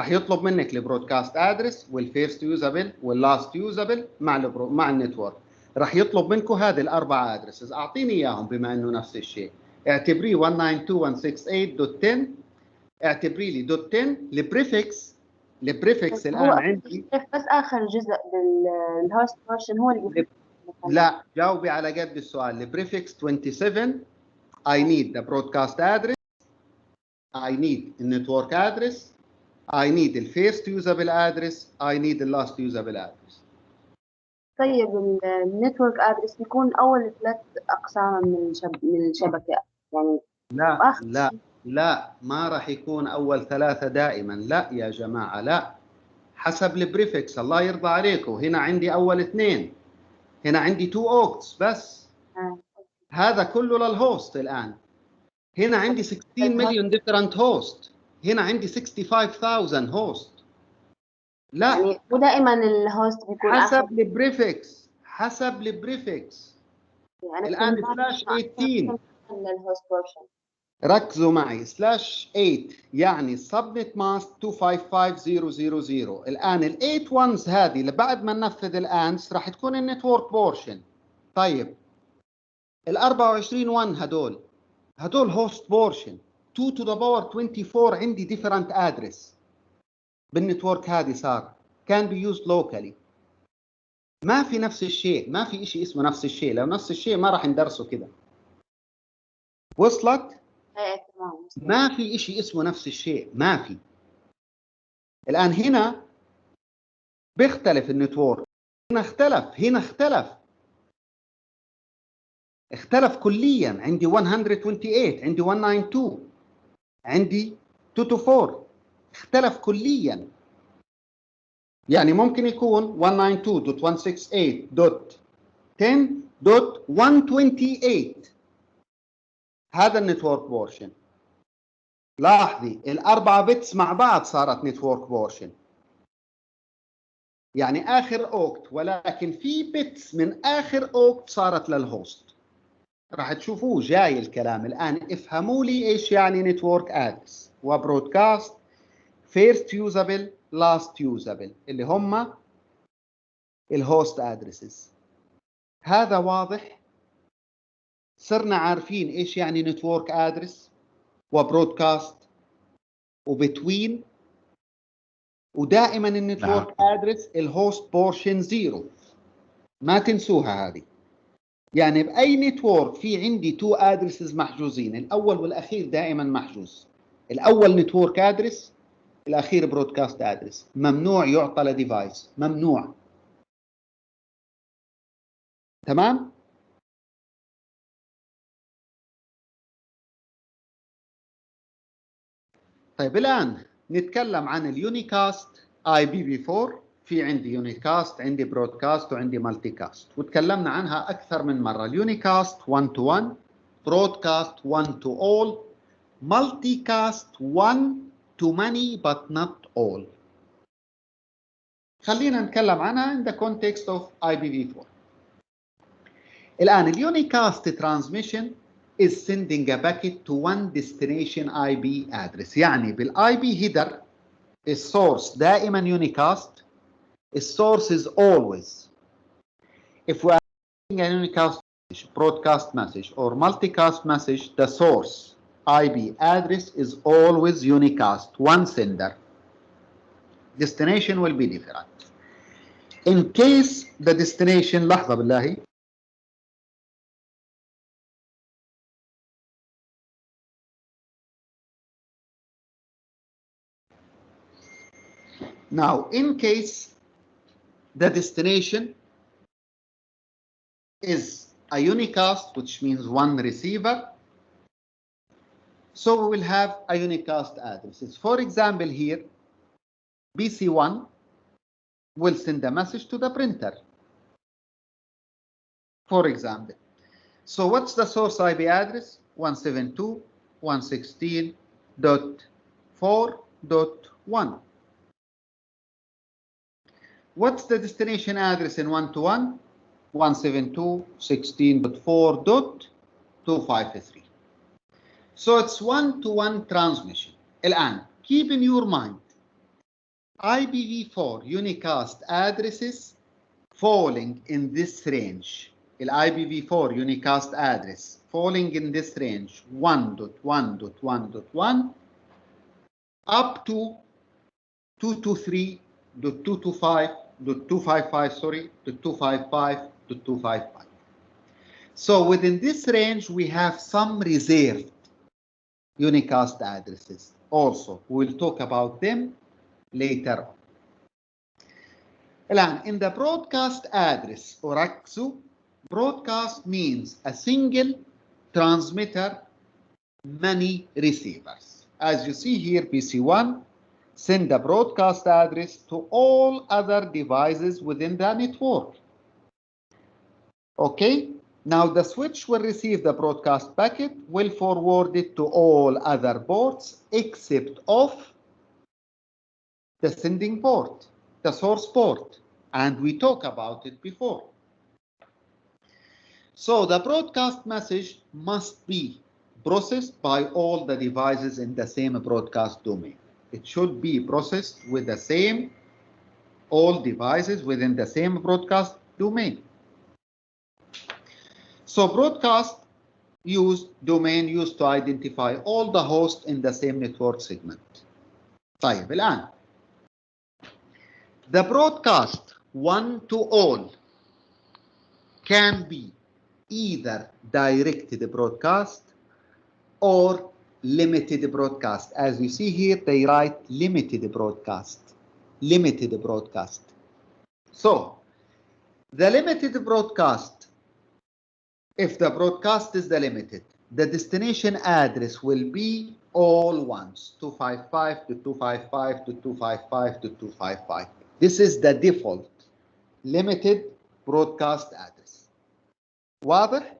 Speaker 1: يطلب منك البرودكاست ادرس والفيرست يوزابل واللاست يوزابل مع النتورك. راح يطلب منكم هذه الاربع ادرسز، اعطيني اياهم بما انه نفس الشيء. اعتبريه 192.168.10، اعتبري لي دوت 10 البريفكس الان عندي.
Speaker 4: بس اخر جزء بالهوست بورشن هو اللي
Speaker 1: لا، جاوبي على قد السؤال. البريفكس 27 I need the broadcast address, I need the network address, I need the first usable address, I need the last usable address.
Speaker 4: طيب النتورك ادرس بيكون اول 3 اقسام من الشبكه يعني.
Speaker 1: لا ما راح يكون اول 3 دائما، لا يا جماعه، لا، حسب البريفكس. الله يرضى عليكم. هنا عندي اول 2، هنا عندي 2 اوكتس بس. هذا كله للهوست. الان هنا عندي 16 مليون ديفرنت هوست، هنا عندي 65,000 هوست. لا
Speaker 4: يعني مو دائما الهوست بيكون
Speaker 1: حسب البريفكس.
Speaker 4: يعني
Speaker 1: الان سلاش 18
Speaker 4: الهوست بورشن.
Speaker 1: ركزوا معي، سلاش 8 يعني السبنت ماسك 255.000. الان ال8 ones هذه اللي بعد ما ننفذ الانس راح تكون النتورك بورشن. طيب ال 24 1 هدول هوست بورشن. 2 to the power 24 عندي ديفرنت ادرس بالنتورك. هذه صار كان بي يوزد لوكالي. ما في نفس الشيء، ما في شيء اسمه نفس الشيء. لو نفس الشيء ما راح ندرسه كده. وصلت؟ ما في شيء اسمه نفس الشيء، ما في. الآن هنا بيختلف النتورك. هنا اختلف كليا. عندي 128، عندي 192، عندي 224. اختلف كليا. يعني ممكن يكون 192.168.10.128. هذا النتورك بورشن. لاحظي الأربعة بيتس مع بعض صارت نتورك بورشن، يعني آخر أوكت، ولكن في بيتس من آخر أوكت صارت للهوست. راح تشوفوه جاي الكلام. الآن افهموا لي إيش يعني نتورك أدرس وبرودكاست فيرست يوزابل لاست يوزابل اللي هم الهوست أدرسز. هذا واضح؟ صرنا عارفين إيش يعني نتورك أدرس وبرودكاست وبتوين. ودائما النتورك ادرس الهوست بورشن 0، ما تنسوها هذه. يعني باي نتورك في عندي 2 ادرسز محجوزين، الاول والاخير دائما محجوز. الاول نتورك ادرس، الاخير برودكاست ادرس. ممنوع يعطى لديفايس، ممنوع. تمام؟ طيب الان نتكلم عن اليونيكاست اي بي في 4. في عندي يونيكاست، عندي برودكاست، وعندي مالتي كاست، وتكلمنا عنها اكثر من مره. اليونيكاست 1 to 1، برودكاست 1 to all، مالتي كاست 1 to many but not all. خلينا نتكلم عنها in the context of IPv4. الان اليونيكاست transmission is sending a packet to one destination IP address. يعني بالاي بي هيدر السورس دائما يونيكاست. السورس is always, if we are sending a unicast message, broadcast message or multicast message, the source IP address is always unicast, one sender. Destination will be different. In case the destination, لحظة بالله. Now, in case the destination is a unicast, which means one receiver, so we will have a unicast addresses. For example, here, BC1 will send a message to the printer, for example. So what's the source IP address? 172.116.4.1. What's the destination address in 1-to-1? 172.16.4.253. So it's 1-to-1 transmission. الآن, keep in your mind, IPv4 unicast addresses falling in this range. The IPv4 unicast address falling in this range 1.1.1.1 up to 223.225.255. So within this range we have some reserved unicast addresses. Also, we'll talk about them later on. الآن, in the broadcast address, وركزوا, broadcast means a single transmitter, many receivers. As you see here, PC1 send the broadcast address to all other devices within the network. Okay, now the switch will receive the broadcast packet, will forward it to all other ports except of the sending port, the source port, and we talked about it before. So the broadcast message must be processed by all the devices in the same broadcast domain. It should be processed with the same, all devices within the same broadcast domain. So broadcast domain used to identify all the hosts in the same network segment. طيب الآن, the broadcast one to all can be either directed broadcast or limited broadcast. As you see here, they write limited broadcast. Limited broadcast. So, the limited broadcast, if the broadcast is the limited, the destination address will be all ones, 255.255.255.255. This is the default limited broadcast address. واضح؟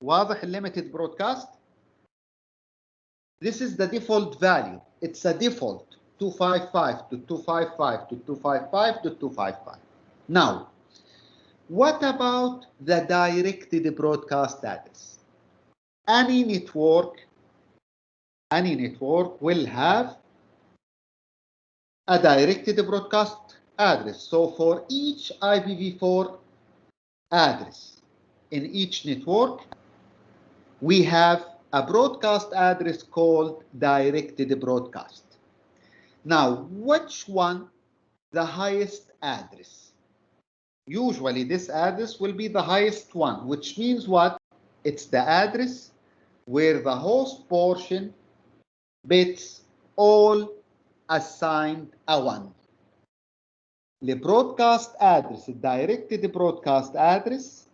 Speaker 1: واضح limited broadcast? This is the default value. It's a default 255.255.255.255. Now, what about the directed broadcast address? Any network will have a directed broadcast address. So for each IPv4 address in each network, we have a broadcast address called directed broadcast. Now, which one the highest address? Usually this address will be the highest one, which means what? It's the address where the host portion bits all assigned a 1. The broadcast address, the directed broadcast address,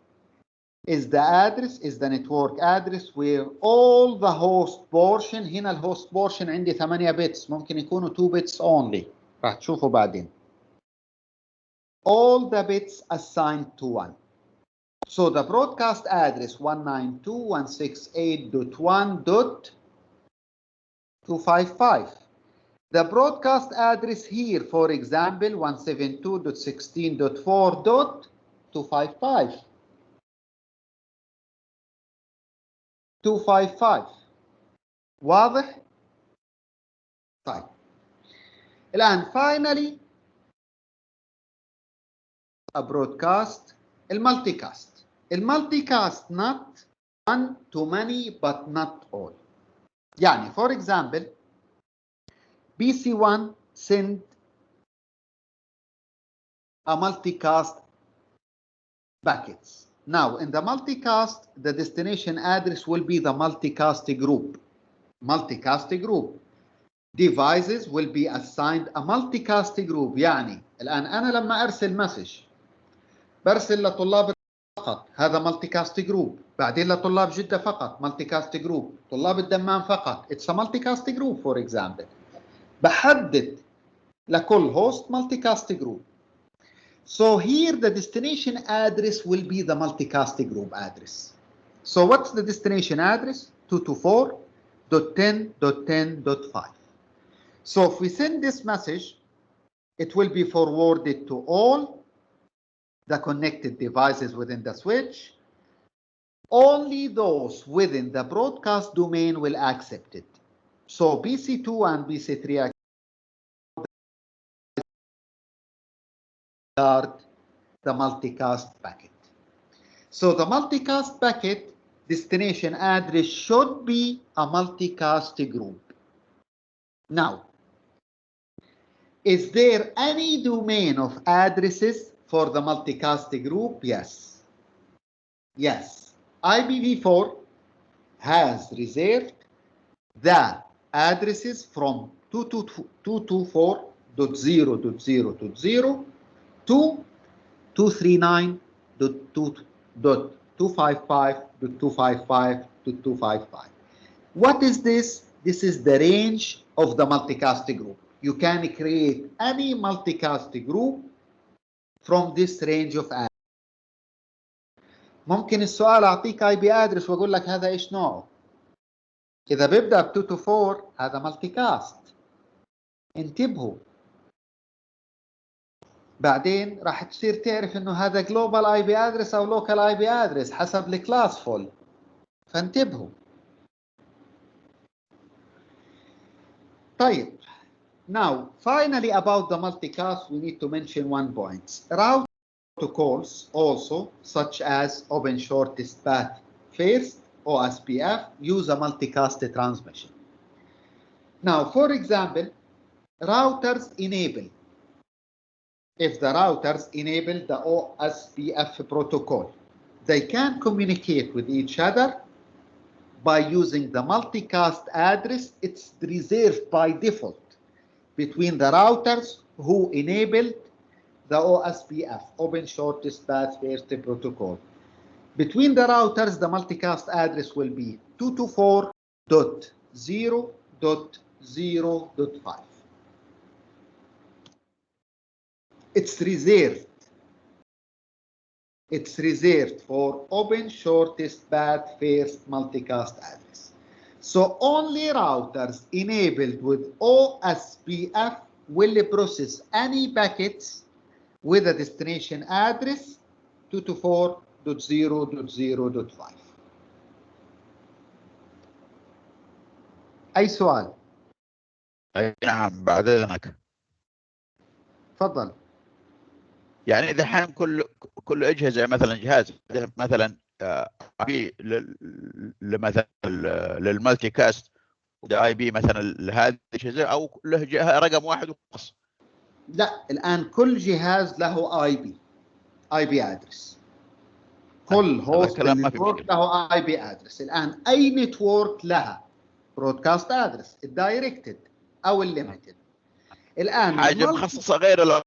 Speaker 1: is the network address where all the host portion, هنا الهوست portion عندي 8 bits, ممكن يكونوا 2 bits only, راح تشوفوا بعدين. All the bits assigned to 1. So the broadcast address 192.168.1.255. The broadcast address here, for example, 172.16.4.255. 255. واضح؟ طيب. الآن finally a broadcast, المالتيكاست. المالتيكاست not one to many but not all. يعني for example, BC1 send a multicast packets. Now, in the multicast, the destination address will be the multicast group. Multicast group. devices will be assigned a multicast group. يعني الآن أنا لما أرسل مسج برسل لطلاب فقط، هذا multicast group. بعدين لطلاب جدة فقط multicast group. طلاب الدمام فقط it's a multicast group for example. بحدد لكل host multicast group. So here the destination address will be the multicast group address. So what's the destination address? 224.10.10.5. So if we send this message, it will be forwarded to all the connected devices within the switch. Only those within the broadcast domain will accept it. So BC2 and BC3 start the multicast packet. So the multicast packet destination address should be a multicast group. Now, is there any domain of addresses for the multicast group? Yes. Yes. IPv4 has reserved the addresses from 224.0.0.0 to 239.255.255.255. What is this? This is the range of the multicast group. You can create any multicast group from this range of address. ممكن السؤال أعطيك IP address وأقول لك هذا إيش نوعه. إذا بيبدأ ب 224 هذا multicast. انتبهوا. بعدين راح تصير تعرف إنه هذا global IP address أو local IP address حسب الكلاس فول. فانتبهوا. طيب. Now, finally about the multicast, we need to mention one point. Route protocols also, such as Open Shortest Path First, OSPF, use a multicast transmission. Now, for example, routers enable. If the routers enable the OSPF protocol, they can communicate with each other by using the multicast address. It's reserved by default between the routers who enabled the OSPF, Open Shortest Path First protocol. Between the routers, the multicast address will be 224.0.0.5. It's reserved. It's reserved for Open Shortest Path First multicast address. So only routers enabled with OSPF will process any packets with a destination address 224.0.0.5. أي سؤال؟
Speaker 3: أي نعم بعد إذنك.
Speaker 1: تفضل.
Speaker 3: يعني إذا حين كل أجهزة مثلا جهاز مثلا مثلا للمالتي كاست اي بي مثلا لهذه الأجهزة أو له رقم واحد وخلاص.
Speaker 1: لا الآن كل جهاز له اي بي ادرس. كل هوست نتورك له اي بي ادرس. الآن أي نتورك لها برودكاست ادرس الدايركتد أو الليمتد. الآن
Speaker 3: حاجة مخصصة غير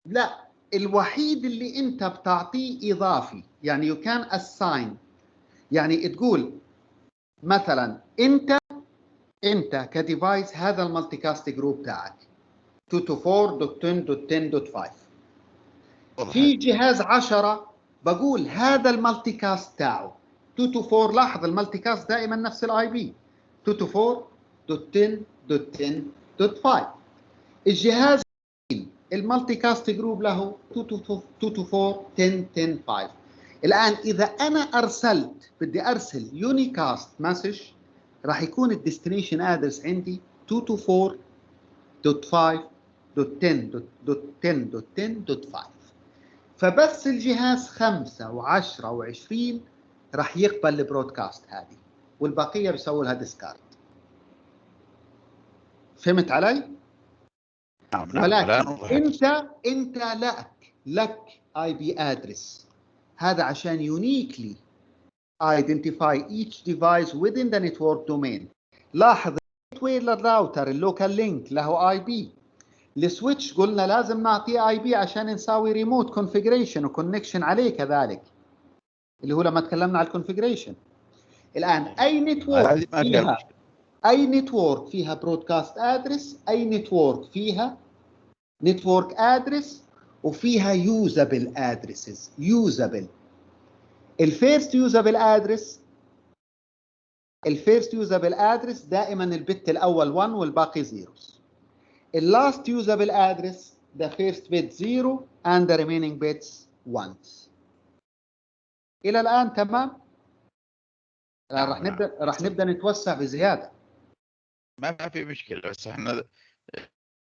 Speaker 1: لا الوحيد اللي أنت بتعطيه إضافي يعني you can assign يعني تقول مثلا أنت كديفايس هذا المالتيكاست جروب تاعك 224.10.10.5 في جهاز 10 بقول هذا المالتيكاست تاعه 224. لاحظ المالتيكاست دائما نفس الاي بي 224.10.10.5. الجهاز المالتيكاست جروب له 224.10.10.5. الآن إذا أنا أرسلت بدي أرسل يونيكاست مسج راح يكون الديستنيشن ادرس عندي 224.10.10.10.5. فبس الجهاز 5 و10 و20 راح يقبل البرودكاست هذه والبقية بيسوي لها ديسكارد. فهمت علي؟ ولكن انت لك اي بي ادرس هذا عشان uniquely identify each device within the network domain. لاحظ وير للراوتر اللوكال لينك له اي بي. السويتش قلنا لازم نعطيه اي بي عشان نساوي ريموت كونفيجريشن وكونكشن عليه كذلك، اللي هو لما تكلمنا على الكونفيجريشن. الان اي نتورك فيها برودكاست ادرس، اي نتورك فيها نتورك ادرس وفيها يوزابل ادرسز. يوزابل الفيرست يوزابل ادرس دائما البت الاول 1 والباقي زيروز. اللاست يوزابل ادرس the first bit 0 and the remaining bits 1. الى الان تمام؟ الان راح نبدا نتوسع بزياده.
Speaker 3: ما في مشكله، بس احنا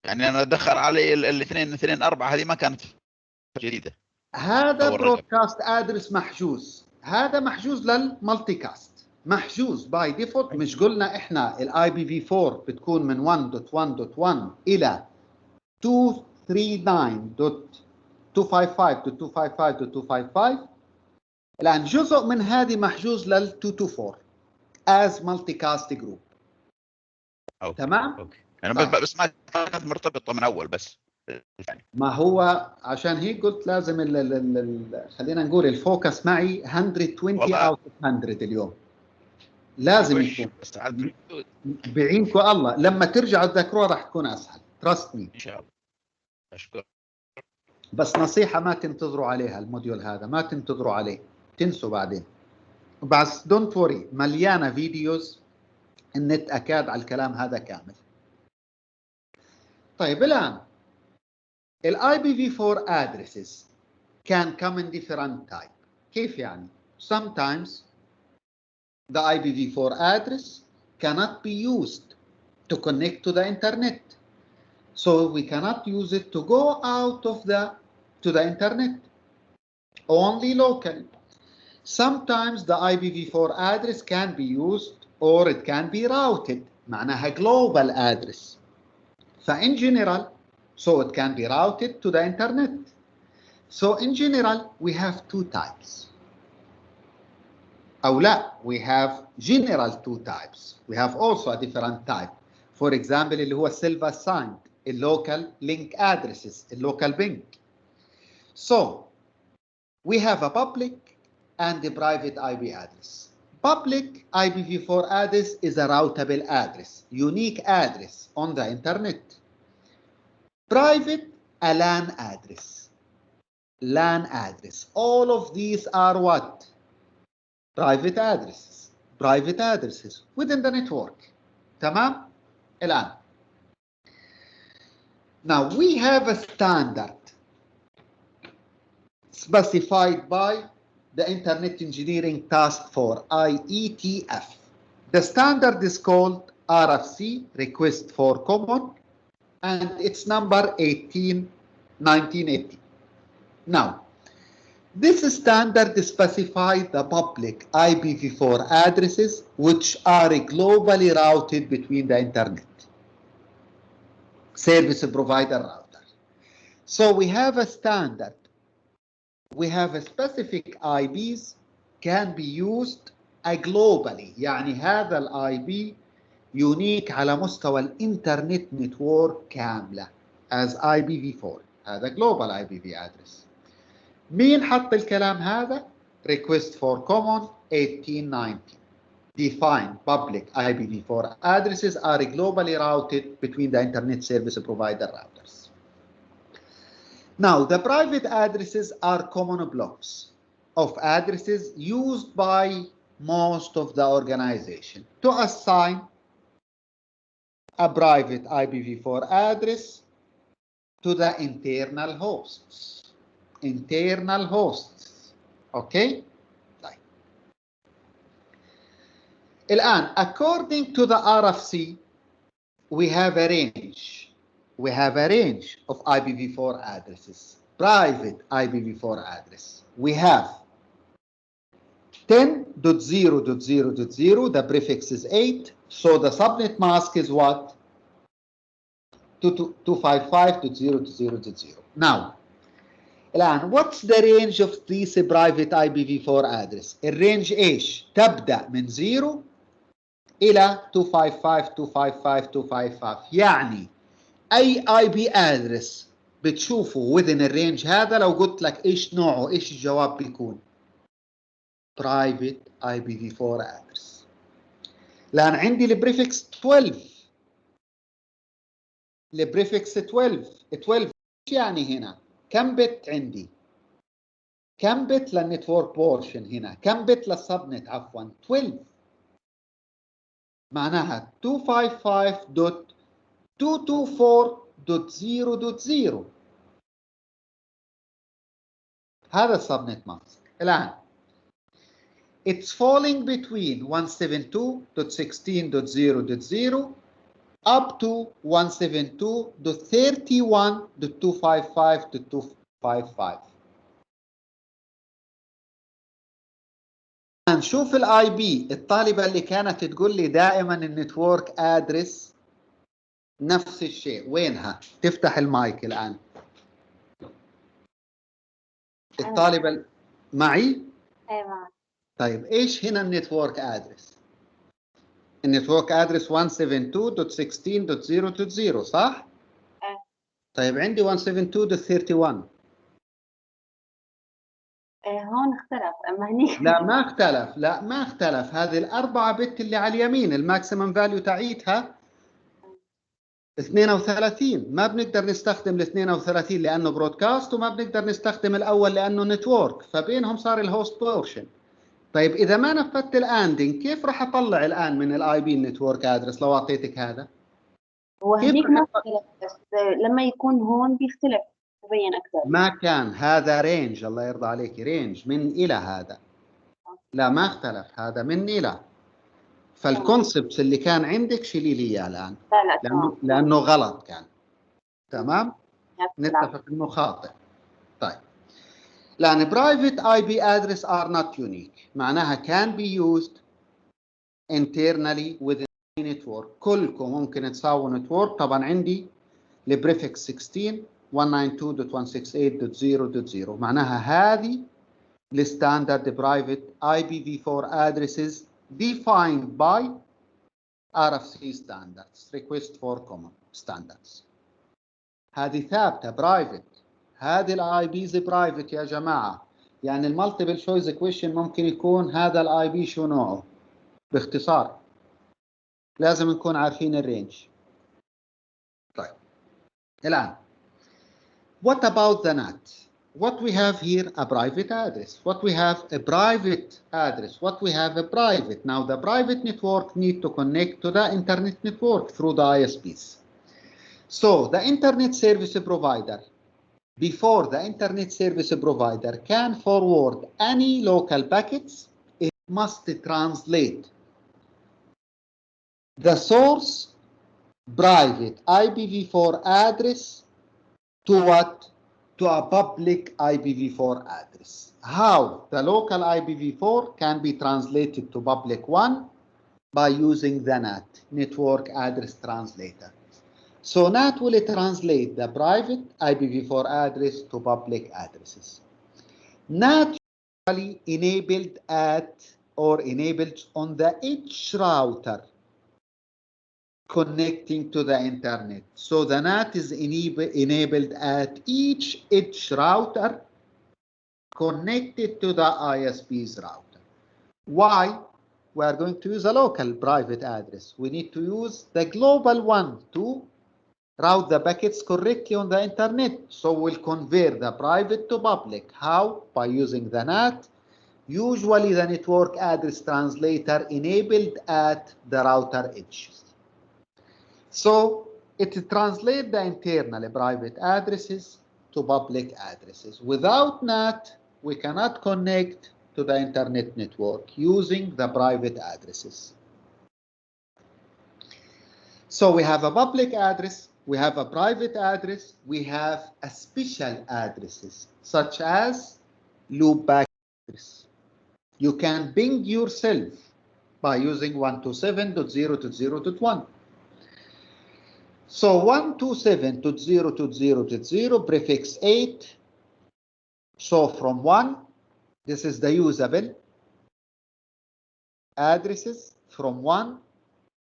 Speaker 3: يعني انا دخل علي الاثنين 2 4 هذه ما كانت جديده.
Speaker 1: هذا برودكاست ادرس محجوز، هذا محجوز للمالتي كاست، محجوز باي ديفولت. مش قلنا احنا الاي بي في 4 بتكون من 1.1.1 الى 239.255.255.255. الان جزء من هذه محجوز لل 224 as multicast group. تمام؟
Speaker 3: اوكي. انا بس ما كانت مرتبطه من اول بس.
Speaker 1: ما هو عشان هيك قلت لازم خلينا نقول الفوكس معي 120 اوت اوف 100 اليوم. لازم يكون بعينكم الله، لما ترجعوا تذكروها راح تكون اسهل. تراست مي ان
Speaker 3: شاء الله. اشكرك.
Speaker 1: بس نصيحه ما تنتظروا عليها الموديول هذا، ما تنتظروا عليه، تنسوا بعدين. بس دونت وري، مليانه فيديوز، النت اكاد على الكلام هذا كامل. طيب الان ال IPv4 addresses can come in different type. كيف يعني؟ Sometimes the IPv4 address cannot be used to connect to the internet. So we cannot use it to go out of to the internet. Only locally. Sometimes the IPv4 address can be used or it can be routed. معناها global address. فإن general, so it can be routed to the internet. So in general, we have two types. أو لا, we have general two types. We have also a different type. For example, اللي هو self-assigned, local link addresses, local link. So we have a public and a private IP address. Public IPv4 address is a routable address, unique address on the internet. Private, a LAN address. LAN address. All of these are what? Private addresses. Private addresses within the network. تمام؟ الآن. Now we have a standard specified by the Internet Engineering Task Force, IETF. The standard is called RFC, Request for Common, and it's number 1980. Now, this standard specifies the public IPv4 addresses which are globally routed between the Internet service provider router. So we have a standard. We have a specific IPs can be used globally. يعني هذا الاي بي يونيك على مستوى الانترنت نتورك كامله as IPv4. هذا global IPv address. مين حط الكلام هذا؟ Request for Common 1890. Define public IPv4 addresses are globally routed between the internet service provider routers. Now, the private addresses are common blocks of addresses used by most of the organization to assign a private IPv4 address to the internal hosts. Internal hosts. Okay? الآن, according to the RFC, we have a range. We have a range of IPv4 addresses. Private IPv4 address. We have 10.0.0.0, the prefix is 8, so the subnet mask is what? 255.0.0.0. Now, الآن, what's the range of these private IPv4 address? الرينج ايش؟ تبدأ من 0 إلى 255.255.255. يعني أي IP address بتشوفه within الرينج هذا، لو قلت لك إيش نوعه إيش الجواب بيكون؟ private IPv4 address. الآن عندي البريفكس 12. البريفكس 12 يعني هنا كم بت عندي؟ كم بت للنتورك بورشن هنا؟ كم بت للسبنت عفوا؟ 12. معناها 255.224.0.0. هذا السبنت ماسك. الآن it's falling between 172.16.0.0 up to 172.31.255.255. نشوف الاي بي. الطالبة اللي كانت تقول لي دائما النتورك ادرس نفس الشيء، وينها؟ تفتح المايك الآن. الطالبة معي؟
Speaker 4: ايوه.
Speaker 1: طيب ايش هنا النتورك ادرس؟ النتورك ادرس 172.16.0.0 صح؟ طيب عندي 172.31.
Speaker 4: هون اختلف، اما هنيك
Speaker 1: لا ما اختلف، لا ما اختلف. هذه الأربعة بت اللي على اليمين الماكسيمم فاليو تاعيتها 32. ما بنقدر نستخدم ال 32 لأنه برودكاست، وما بنقدر نستخدم الأول لأنه نتورك، فبينهم صار الهوست بورشن. طيب إذا ما نفذت الأندنج كيف راح أطلع الآن من الآي بي النتورك أدرس لو أعطيتك هذا؟
Speaker 4: هو هنيك ما اختلف، بس لما يكون هون بيختلف مبين اكثر.
Speaker 1: ما كان هذا رينج، الله يرضى عليك، رينج من إلى هذا. لا ما اختلف، هذا من إلى. فالكونسبت اللي كان عندك شيلي لي اياه الآن.
Speaker 4: لا
Speaker 1: لأنه غلط كان. تمام؟ نتفق إنه خاطئ. طيب. لأن private IP address are not unique. معناها can be used internally within network. كلكم ممكن تساووا نتورك. طبعا عندي البريفكس 16 192.168.0.0. معناها هذه الستاندرد برايفت IPv4 addresses defined by RFC standards, request for common standards. هذه ثابتة برايفت. هذه الاي بيز برايفت يا جماعة. يعني المالتيبل تشويس كويشن ممكن يكون هذا الاي بي شو نوعه؟ باختصار لازم نكون عارفين الرينج. طيب الآن what about the NAT? What we have here a private address. What we have a private address. What we have a private. Now the private network need to connect to the internet network through the ISPs. So the internet service provider, before the internet service provider can forward any local packets, it must translate the source private IPv4 address to what? To a public IPv4 address. How? The local IPv4 can be translated to public one by using the NAT, Network Address Translator. So NAT will translate the private IPv4 address to public addresses. NAT usually enabled at or enabled on the edge router connecting to the internet. So the NAT is enabled at each edge router connected to the ISP's router. Why? We are going to use a local private address. We need to use the global one to route the packets correctly on the internet. So we'll convert the private to public. How? By using the NAT. Usually the network address translator enabled at the router edges. So it translates the internal private addresses to public addresses. Without NAT, we cannot connect to the internet network using the private addresses. So we have a public address, we have a private address, we have a special addresses such as loopback address. You can ping yourself by using 127.0.0.1. So 127.0.0.0 prefix 8. So from 1, this is the usable addresses from 1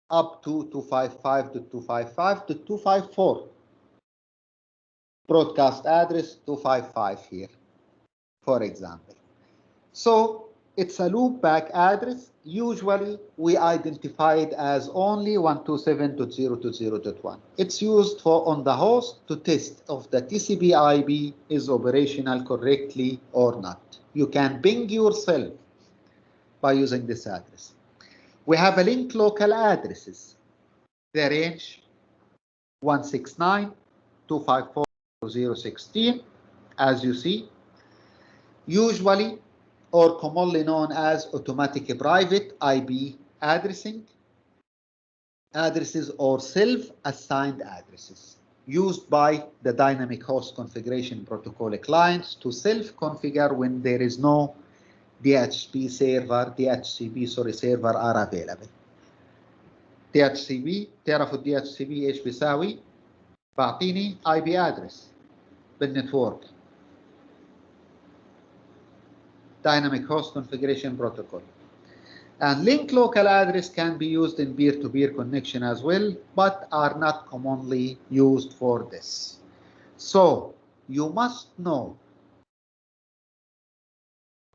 Speaker 1: up to 255.254. Broadcast address 255 here, for example. So it's a loopback address. Usually we identify it as only 127.0.0.1. It's used for on the host to test if the TCP IP is operational correctly or not. You can ping yourself by using this address. We have a link local addresses. The range 169.254.0.16, as you see, usually or commonly known as automatic private IP addresses or self-assigned addresses used by the dynamic host configuration protocol clients to self-configure when there is no DHCP server are available. DHCP تعرفوا DHCP ايش بيساوي؟ بعطيني IP address بالنتورك. Dynamic host configuration protocol. And link local address can be used in peer-to-peer connection as well, but are not commonly used for this. So you must know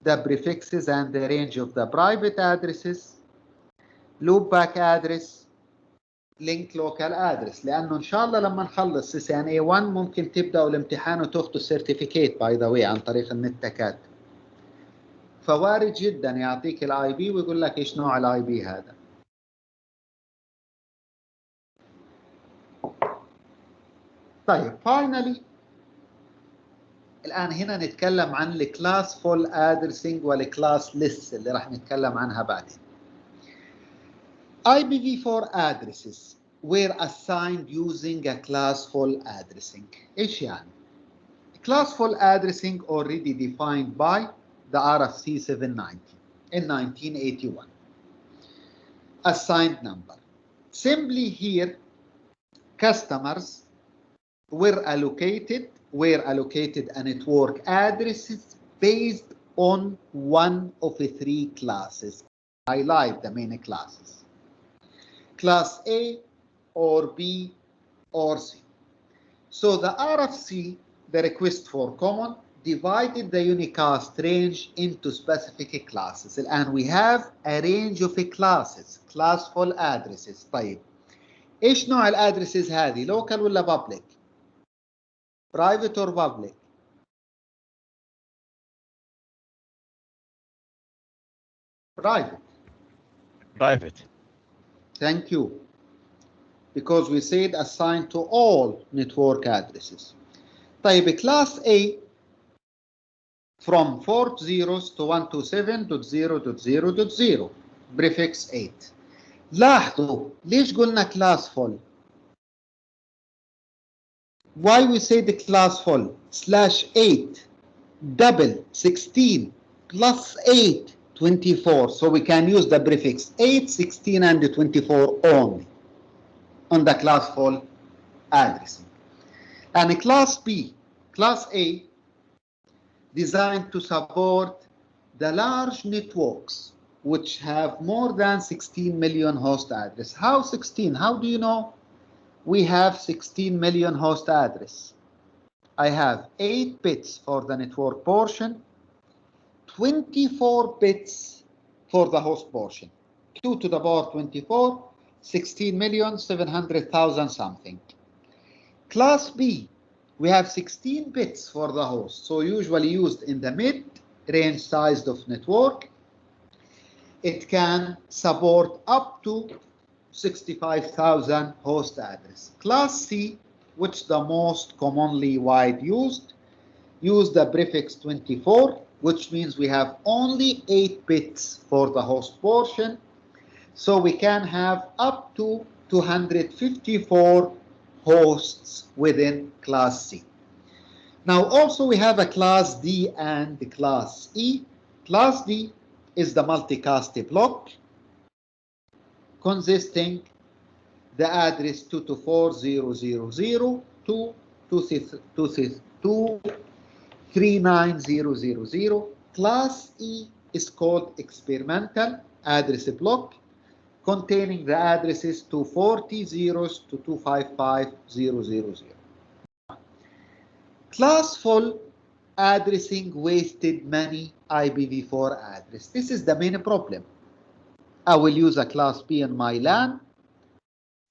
Speaker 1: the prefixes and the range of the private addresses, loopback address, link local address. لأنه إن شاء الله لما نخلص CCNA 1 ممكن تبدأوا الامتحان وتاخذوا السيرتيفيكيت by the way عن طريق النت تكات. فوارد جدا يعطيك الاي بي ويقول لك ايش نوع الاي بي هذا. طيب finally الان هنا نتكلم عن الكلاس فول ادرسنج والكلاس ليست اللي راح نتكلم عنها بعدين. IPv4 addresses were assigned using a classful addressing. ايش يعني؟ Classful addressing already defined by the RFC 790 in 1981. Assigned number. Simply here, customers were allocated a network addresses based on one of the three classes. Highlight the main classes. Class A or B or C. So the RFC, the request for common, divided the unicast range into specific classes. And we have a range of classes, classful addresses. طيب ايش نوع الادرسز هذه؟ local ولا public؟ private or public؟ private.
Speaker 3: Private.
Speaker 1: Thank you. Because we said assigned to all network addresses. طيب class A from 4 zeros to 127.0.0.0 prefix 8. لاحظوا ليش قلنا classful؟ Why we say the classful? /8 double 16 plus 8 24. So we can use the prefix 8, 16 and 24 only on the classful addressing. And class B, class A, designed to support the large networks which have more than 16 million host address. How 16? How do you know we have 16 million host address? I have 8 bits for the network portion, 24 bits for the host portion. 2 to the power 24, 16,700,000 something. Class B, we have 16 bits for the host, so usually used in the mid-range size of network. It can support up to 65,000 host address. Class C, which the most commonly wide used, use the prefix 24, which means we have only 8 bits for the host portion, so we can have up to 254 hosts within class C. Now also we have a class D and the class E. Class D is the multicast block consisting the address 224.0.0.0 to 239.0.0.0. Class E is called experimental address block containing the addresses 240 zeros to 255,000. Classful addressing wasted many IPv4 address. This is the main problem. I will use a class B in my LAN,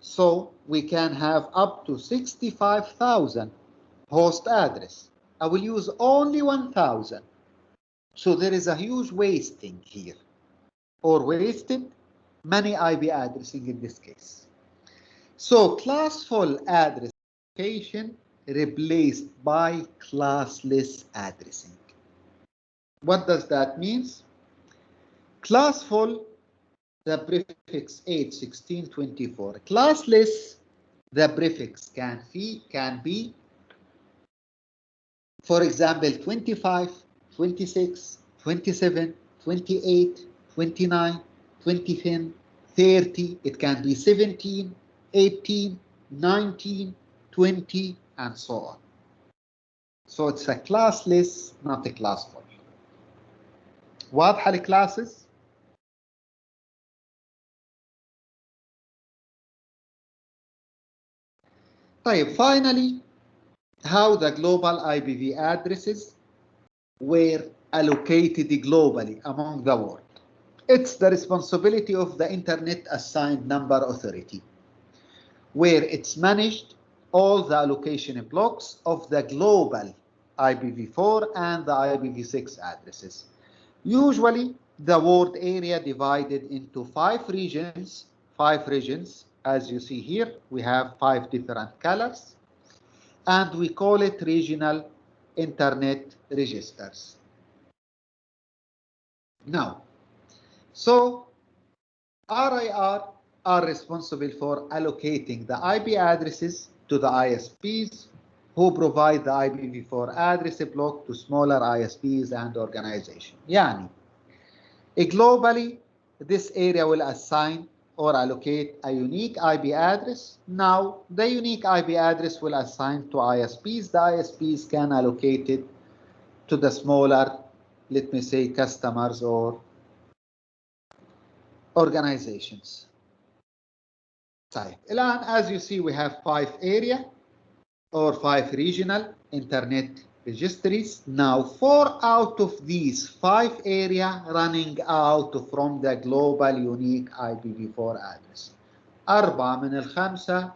Speaker 1: so we can have up to 65,000 host address. I will use only 1,000. So there is a huge wasting here, or wasted many IP addressing in this case. So classful address location replaced by classless addressing. What does that mean? Classful, the prefix 81624. Classless, the prefix can be, for example, 25, 26, 27, 28, 29, 20, 30. It can be 17, 18, 19, 20, and so on. So it's a classless, not a classful. واضحة الكلاسز؟ طيب, finally, how the global IPv addresses were allocated globally among the world. It's the responsibility of the Internet Assigned Number Authority, where it's managed all the allocation blocks of the global IPv4 and the IPv6 addresses. Usually, the world area divided into 5 regions. 5 regions, as you see here, we have 5 different colors, and we call it regional internet registers. Now, so RIR are responsible for allocating the IP addresses to the ISPs who provide the IPv4 address block to smaller ISPs and organizations. Yani, globally, this area will assign or allocate a unique IP address. Now, the unique IP address will assign to ISPs. The ISPs can allocate it to the smaller, let me say, customers or organizations. Type. الآن, as you see, we have 5 area or 5 regional internet registries. Now, 4 out of these 5 area running out from the global unique IPv4 address. 4 من ال5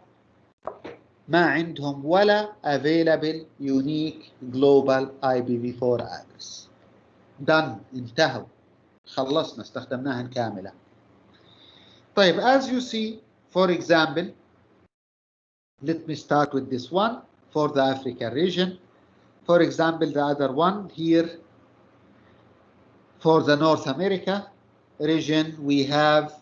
Speaker 1: ما عندهم ولا available unique global IPv4 address. done, انتهوا, خلصنا, استخدمناهن كاملة. طيب, as you see, for example, let me start with this one for the African region. For example, the other one here for the North America region, we have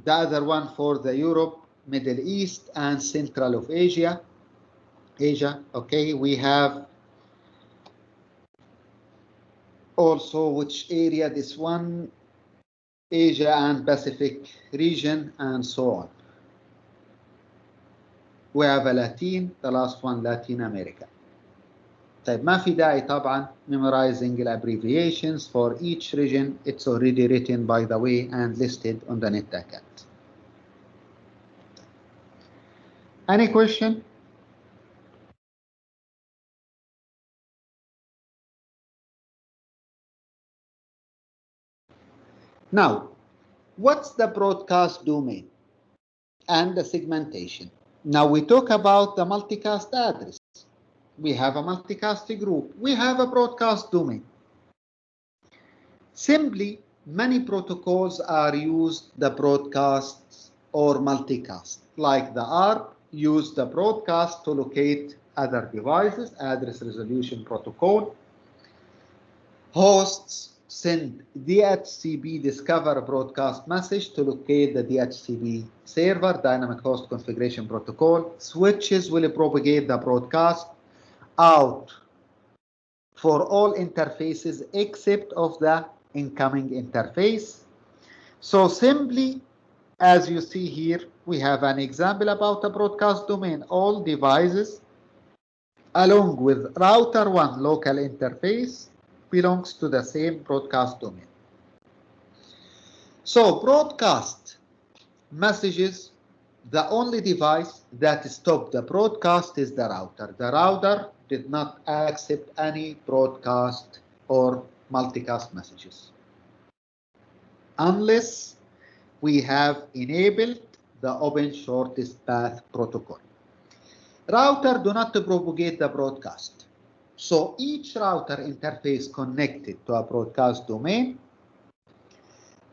Speaker 1: the other one for the Europe, Middle East, and Central of Asia. Okay, we have also which area, this one, Asia and Pacific region, and so on. We have a Latin, the last one, Latin America. طيب, ما في داعي طبعا memorizing the abbreviations for each region. It's already written, by the way, and listed on the net account. Any question? Now, what's the broadcast domain and the segmentation? Now we talk about the multicast address. We have a multicast group. We have a broadcast domain. Simply, many protocols are used the broadcasts or multicast. Like the ARP use the broadcast to locate other devices, address resolution protocol. Hosts send DHCP discover broadcast message to locate the DHCP server, dynamic host configuration protocol. Switches will propagate the broadcast out for all interfaces except of the incoming interface. So simply, as you see here, we have an example about a broadcast domain. All devices along with router 1 local interface belongs to the same broadcast domain. So broadcast messages, the only device that stopped the broadcast is the router. The router did not accept any broadcast or multicast messages unless we have enabled the open shortest path protocol. Router do not propagate the broadcast. So each router interface connected to a broadcast domain,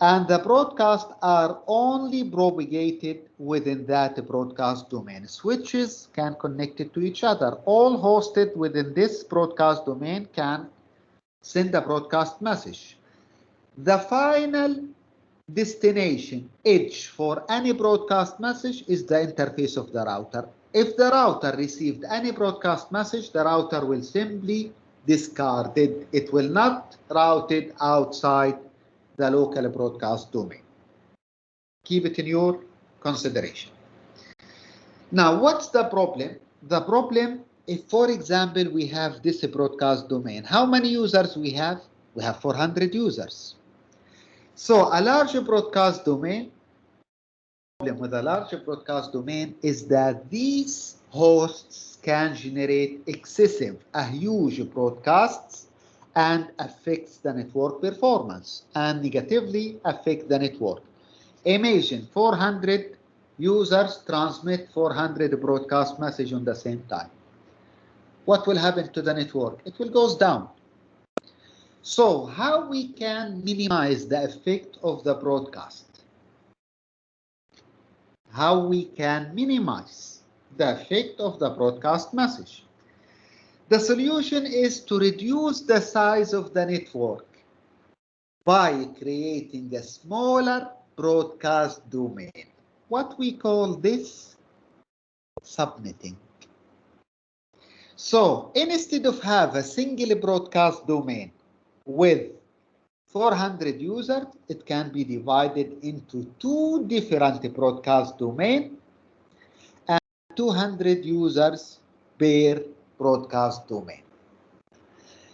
Speaker 1: and the broadcasts are only propagated within that broadcast domain. Switches can connect it to each other. All hosted within this broadcast domain can send a broadcast message. The final destination edge for any broadcast message is the interface of the router. If the router received any broadcast message, the router will simply discard it. It will not route it outside the local broadcast domain. Keep it in your consideration. Now, what's the problem? The problem, if for example, we have this broadcast domain, how many users we have? We have 400 users. So a large broadcast domain, the problem with a large broadcast domain is that these hosts can generate excessive, huge broadcasts and affects the network performance and negatively affect the network. Imagine 400 users transmit 400 broadcast messages on the same time. What will happen to the network? It will go down. So how we can minimize the effect of the broadcast? How we can minimize the effect of the broadcast message? The solution is to reduce the size of the network by creating a smaller broadcast domain. What we call this? Subnetting. So instead of have a single broadcast domain with 400 users, it can be divided into two different broadcast domains and 200 users per broadcast domain.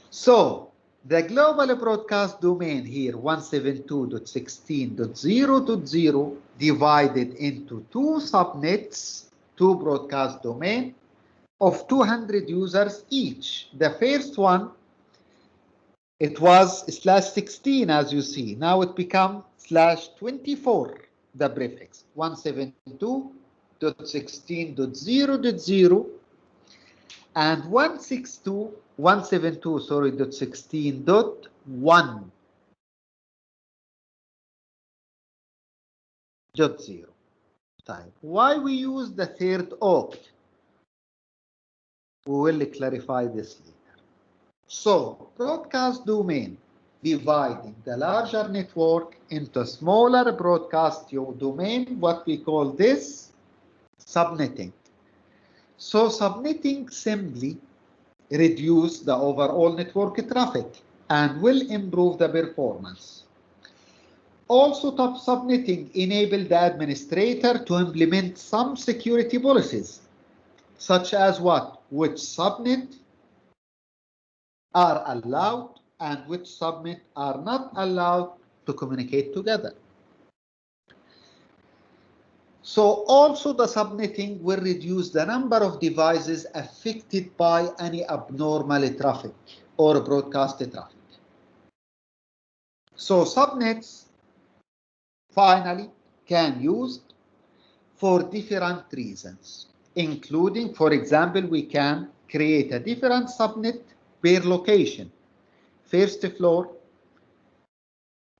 Speaker 1: So the global broadcast domain here, 172.16.0.0, divided into two subnets, two broadcast domains of 200 users each. The first one, it was /16, as you see. Now it becomes /24, the prefix, 172.16.0.0 and 172.16.1.0. Type. Why we use the third oct? We will clarify this later. So, broadcast domain, dividing the larger network into smaller broadcast domain, what we call this? Subnetting. So, subnetting simply reduce the overall network traffic and will improve the performance. Also, top subnetting enable the administrator to implement some security policies, such as what? Which subnet are allowed and which subnet are not allowed to communicate together. So also the subnetting will reduce the number of devices affected by any abnormal traffic or broadcast traffic. So subnets finally can be used for different reasons, including, for example, we can create a different subnet per location. First floor,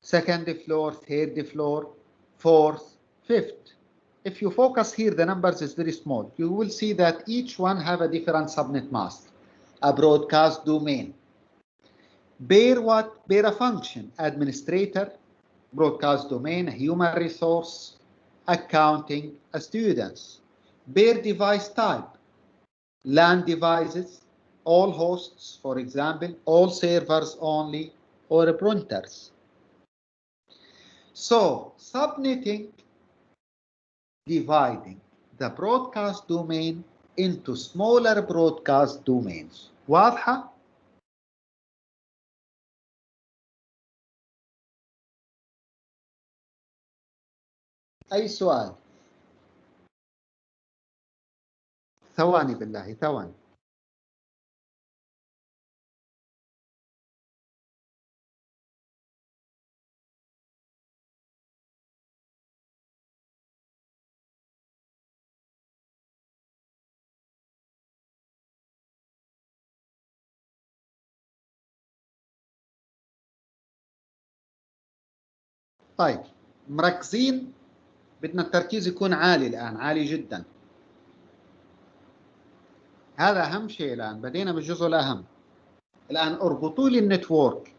Speaker 1: second floor, third floor, fourth, fifth. If you focus here, the numbers is very small. You will see that each one have a different subnet mask, a broadcast domain. Bear what? Bear a function, administrator, broadcast domain, human resource, accounting, students. Bear device type, LAN devices, all hosts, for example, all servers only, or printers. So, subnetting, dividing the broadcast domain into smaller broadcast domains. واضحة؟ أي سؤال؟ ثواني بالله ثواني. طيب مركزين؟ بدنا التركيز يكون عالي الآن، عالي جدا. هذا أهم شيء الآن، بدينا بالجزء الأهم. الآن اربطوا لي النتورك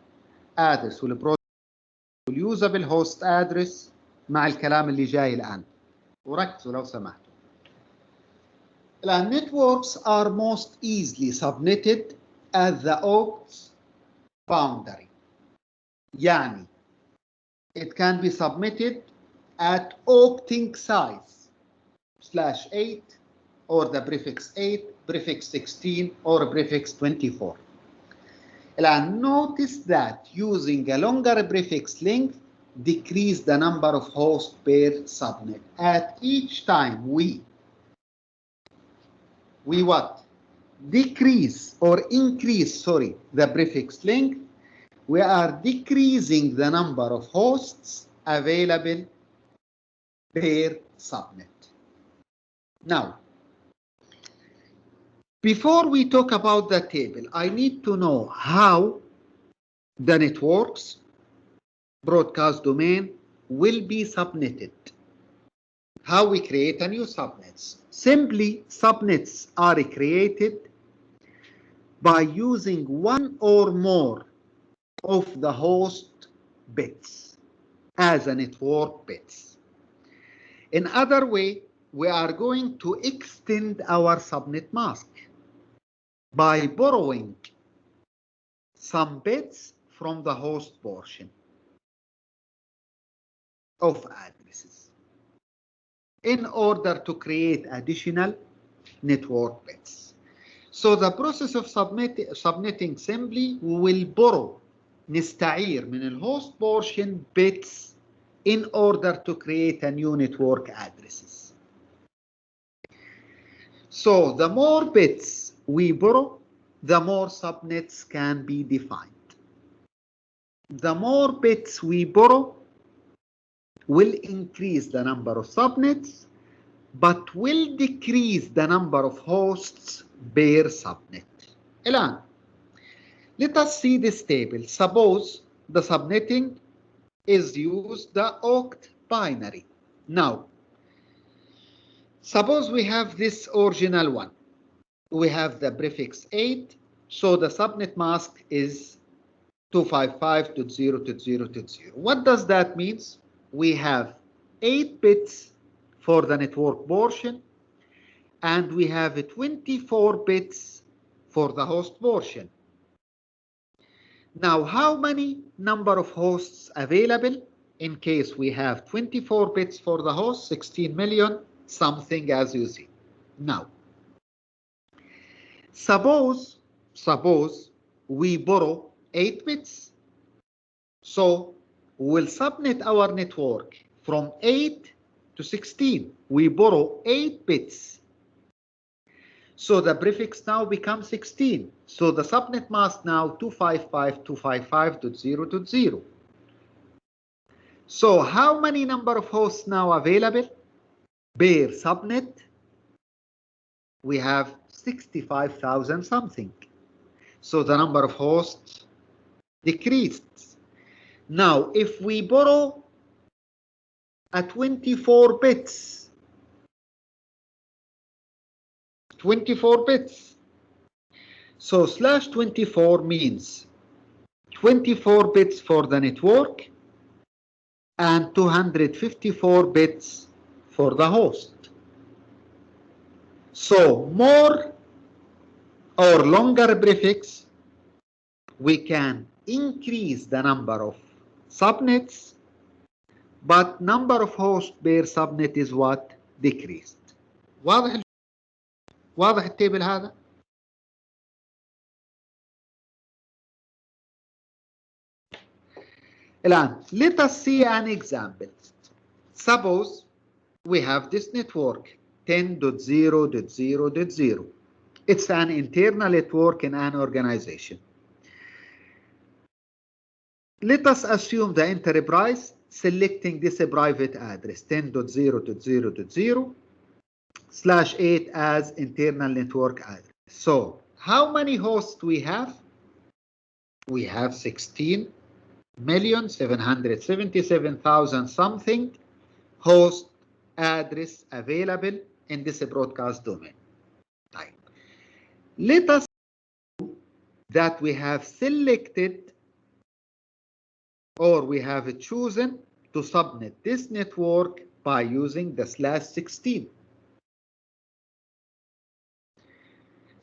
Speaker 1: ادرس واليوزابل هوست ادرس مع الكلام اللي جاي الآن، وركزوا لو سمحتوا. الآن networks are most easily submitted at the OCTS boundary. يعني it can be submitted at octing size /8 or the prefix 8, prefix 16 or prefix 24. And notice that using a longer prefix length decrease the number of hosts per subnet. At each time we what? Decrease or increase, sorry, the prefix length, we are decreasing the number of hosts available per subnet. Now, before we talk about the table, I need to know how the networks broadcast domain will be subnetted. How we create a new subnets. Simply, subnets are created by using one or more of the host bits as a network bits. In other way, we are going to extend our subnet mask by borrowing some bits from the host portion of addresses in order to create additional network bits. So the process of subnetting simply, we will borrow نستعير من الهوست portion bits in order to create a new network addresses. So the more bits we borrow, the more subnets can be defined. The more bits we borrow will increase the number of subnets, but will decrease the number of hosts per subnet. الآن, let us see this table. Suppose the subnetting is used the oct binary. Now, suppose we have this original one. We have the prefix 8, so the subnet mask is 255.0.0.0. What does that mean? We have 8 bits for the network portion, and we have 24 bits for the host portion. Now, how many number of hosts available? In case we have 24 bits for the host, 16 million something as you see. Now, suppose we borrow 8 bits. So we'll subnet our network from 8 to 16. We borrow 8 bits. So the prefix now becomes 16. So the subnet mask now 255.255.0.0. So how many number of hosts now available? Per subnet, we have 65,000 something. So the number of hosts decreased. Now, if we borrow a 24 bits, 24 bits, so /24 means 24 bits for the network and 254 bits for the host. So more or longer prefix, we can increase the number of subnets, but number of hosts per subnet is what? Decreased. واضح التيبل هذا؟ الآن let us see an example. Suppose we have this network 10.0.0.0. It's an internal network in an organization. Let us assume the enterprise selecting this private address 10.0.0.0/8 as internal network address. So how many hosts we have? We have 16,777,000 something host address available in this broadcast domain. Right. Let us assume that we have selected or we have chosen to subnet this network by using the /16.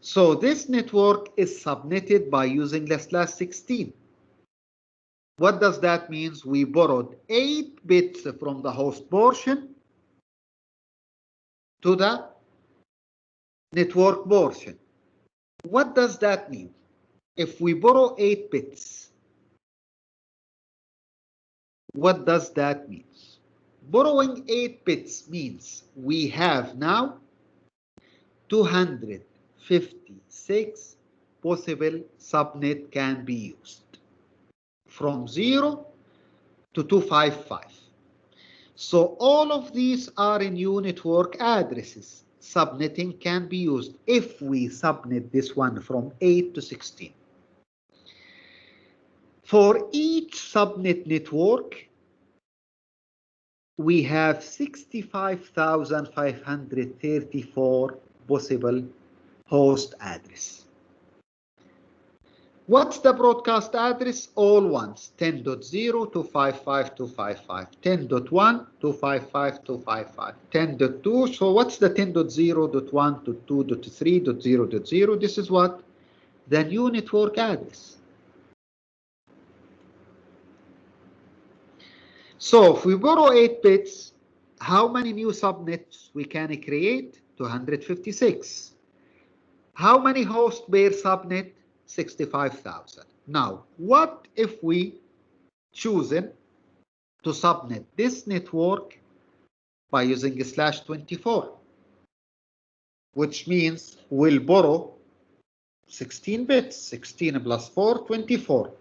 Speaker 1: So this network is subnetted by using the /16. What does that mean? We borrowed 8 bits from the host portion to the network portion. What does that mean? If we borrow 8 bits, what does that mean? Borrowing 8 bits means we have now 256 possible subnet can be used from 0 to 255. So all of these are new network addresses. Subnetting can be used if we subnet this one from 8 to 16. For each subnet network, we have 65,534 possible host address. What's the broadcast address? All ones, 10.0.255.255, 10.1 255.255, 10.2. So what's the 10.0.1.2.3.0.0? This is what? The new network address. So if we borrow 8 bits, how many new subnets we can create? 256. How many hosts per subnet? 65,000. Now, what if we chosen to subnet this network by using /24, which means we'll borrow 16 bits, 16 plus 4, 24.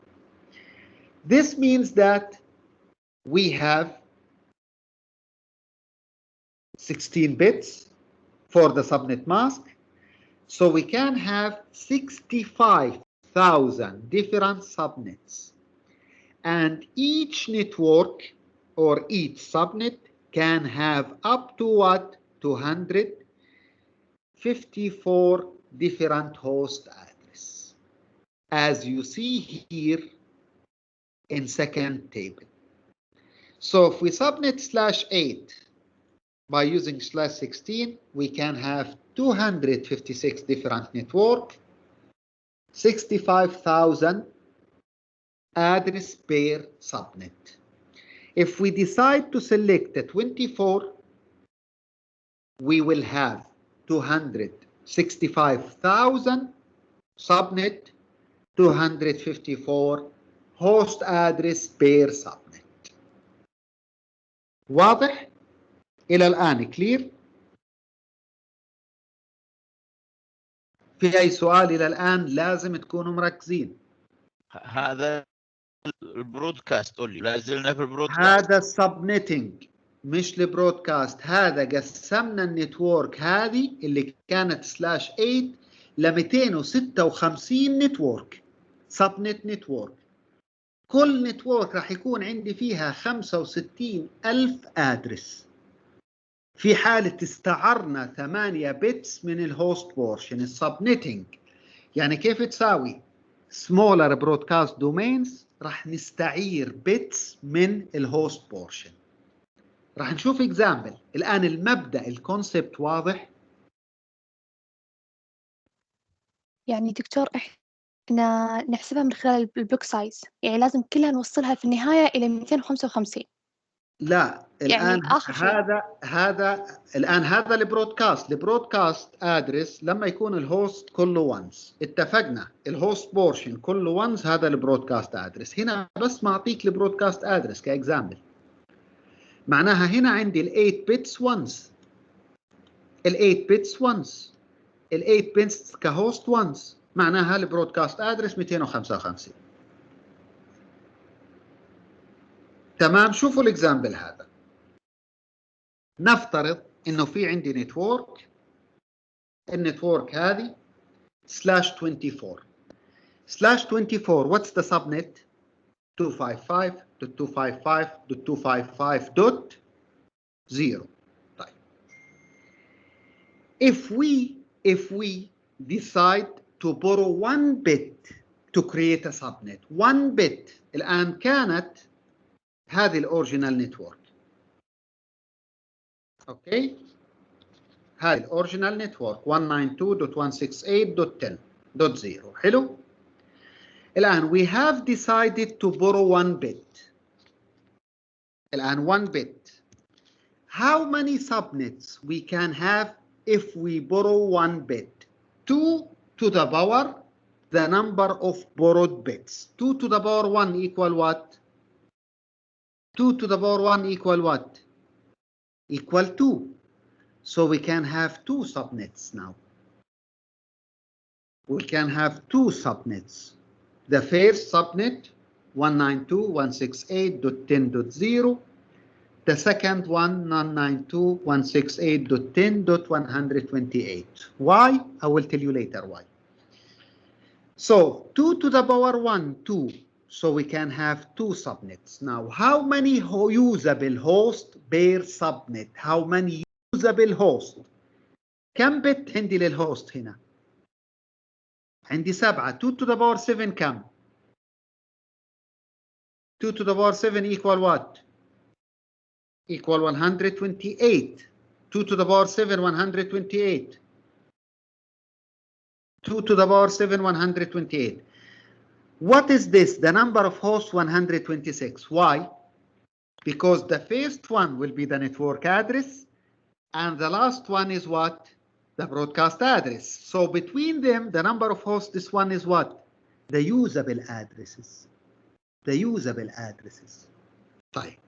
Speaker 1: This means that we have 16 bits for the subnet mask. So we can have 65,000 different subnets. And each network or each subnet can have up to what? 254 different host address, as you see here in second table. So if we subnet /8 by using /16, we can have 256 different network, 65,000 address per subnet. If we decide to select the 24, we will have 265,000 subnet, 254 host address per subnet. واضح؟ إلى الآن كلير؟ في أي سؤال إلى الآن؟ لازم تكونوا مركزين.
Speaker 3: هذا البرودكاست قولي لا زلنا في البرودكاست.
Speaker 1: هذا السبنتنج مش البرودكاست. هذا قسمنا النتورك هذه اللي كانت /8 ل 256 نتورك سبنت نتورك. كل نتورك راح يكون عندي فيها 65,000 ادرس. في حالة استعرنا 8 بيتس من الهوست بورشن السبنتنج. يعني كيف تساوي؟ smaller broadcast domains راح نستعير بيتس من الهوست بورشن. راح نشوف اكزامبل. الآن المبدأ الكونسبت واضح؟
Speaker 2: يعني دكتور احنا نحسبها من خلال البلوك سايز، يعني لازم كلها نوصلها في النهاية إلى 255.
Speaker 1: لا الآن
Speaker 2: يعني آخر شيء.
Speaker 1: هذا البرودكاست ادرس لما يكون الهوست كله وانس. اتفقنا الهوست بورشن كله وانس. هذا البرودكاست ادرس. هنا بس ما اعطيك البرودكاست ادرس كاكزامبل. معناها هنا عندي ال 8 bits once، ال 8 bits once، ال 8 bits كهوست once، معناها البرودكاست ادرس 255. تمام. شوفوا الاكزامبل هذا. نفترض انه في عندي نتورك، النتورك هذه /24 /24. what's the subnet؟ 255.255.255.0. طيب. if we decide to borrow 1 bit to create a subnet، 1 bit، الآن كانت هذه الأوريجينال نتورك. اوكي، هذه الأوريجينال نتورك 192.168.10.0. حلو. الآن we have decided to borrow 1 bit. الآن 1 bit. How many subnets we can have if we borrow 1 bit? 2 to the power the number of borrowed bits. 2 to the power 1 equal what? 2 to the power 1 equal what? Equal 2. So we can have 2 subnets now. We can have 2 subnets. The first subnet 192.168.10.0. The second one 192.168.10.128. Why? I will tell you later why. So 2 to the power 1, 2. So we can have 2 subnets. Now, how many usable hosts per subnet? How many usable hosts? كم بت عندي للهوست هنا؟ عندي 7. 2 to the power 7 كم؟ 2 to the power 7 equal what? Equal 128. 2 to the power 7, 128. 2 to the power 7, 128. What is this? The number of hosts 126. Why? Because the first one will be the network address and the last one is what? The broadcast address. So between them, the number of hosts, this one is what? The usable addresses. The usable addresses. طيب.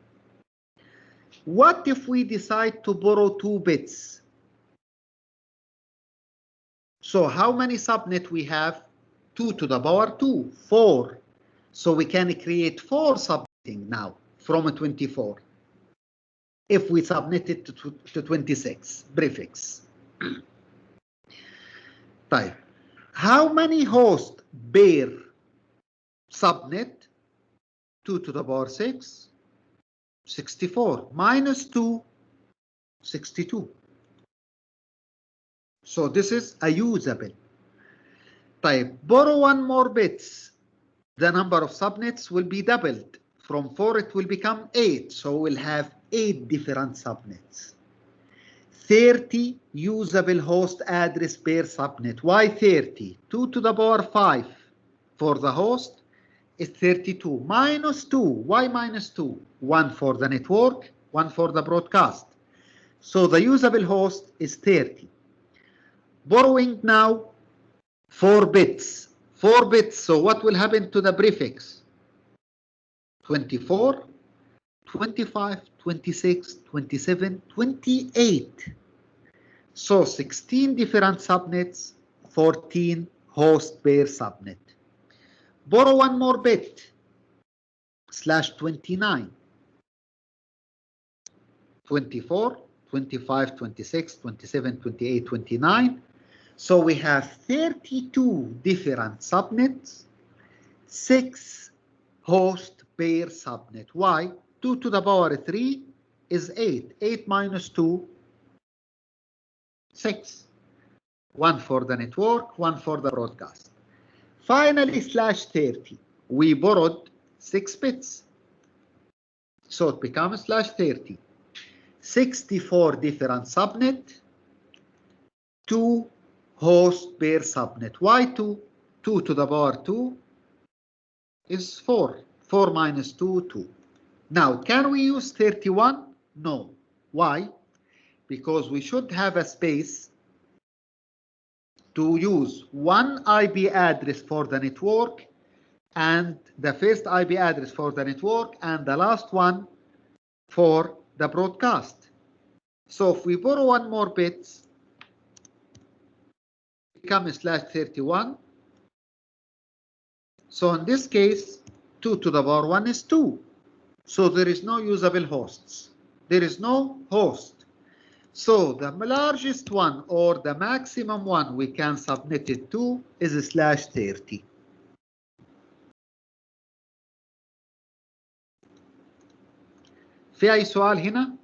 Speaker 1: What if we decide to borrow 2 bits? So how many subnet we have? 2 to the power 2, 4. So we can create 4 subnetting now from a 24. If we subnet it to 26 prefix. طيب. How many hosts per subnet? 2 to the power 6, 64, minus 2, 62. So this is a usable. طيب, borrow 1 more bits. The number of subnets will be doubled. From 4 it will become 8. So we'll have 8 different subnets. 30 usable host address per subnet. Why 30? 2 to the power 5 for the host is 32. Minus 2. Why minus 2? 1 for the network, 1 for the broadcast. So the usable host is 30. Borrowing now 4 bits. 4 bits. So what will happen to the prefix? 24, 25, 26, 27, 28. So 16 different subnets, 14 hosts per subnet. Borrow 1 more bit. /29. 24, 25, 26, 27, 28, 29. So we have 32 different subnets, 6 hosts per subnet. Why? 2 to the power 3 is 8. 8 minus 2, 6. 1 for the network, 1 for the broadcast. Finally, /30. We borrowed 6 bits. So it becomes /30. 64 different subnet, 2 hosts per subnet. Why 2? 2 to the power 2 is 4. 4 minus 2, 2. Now, can we use 31? No. Why? Because we should have a space to use one IP address for the network and the first IP address for the network and the last one for the broadcast. So if we borrow one more bit, it becomes /31. So in this case, 2 to the power 1 is 2. So there is no usable hosts. There is no host. So the largest one or the maximum one we can submit it to is /30. في أي سؤال هنا؟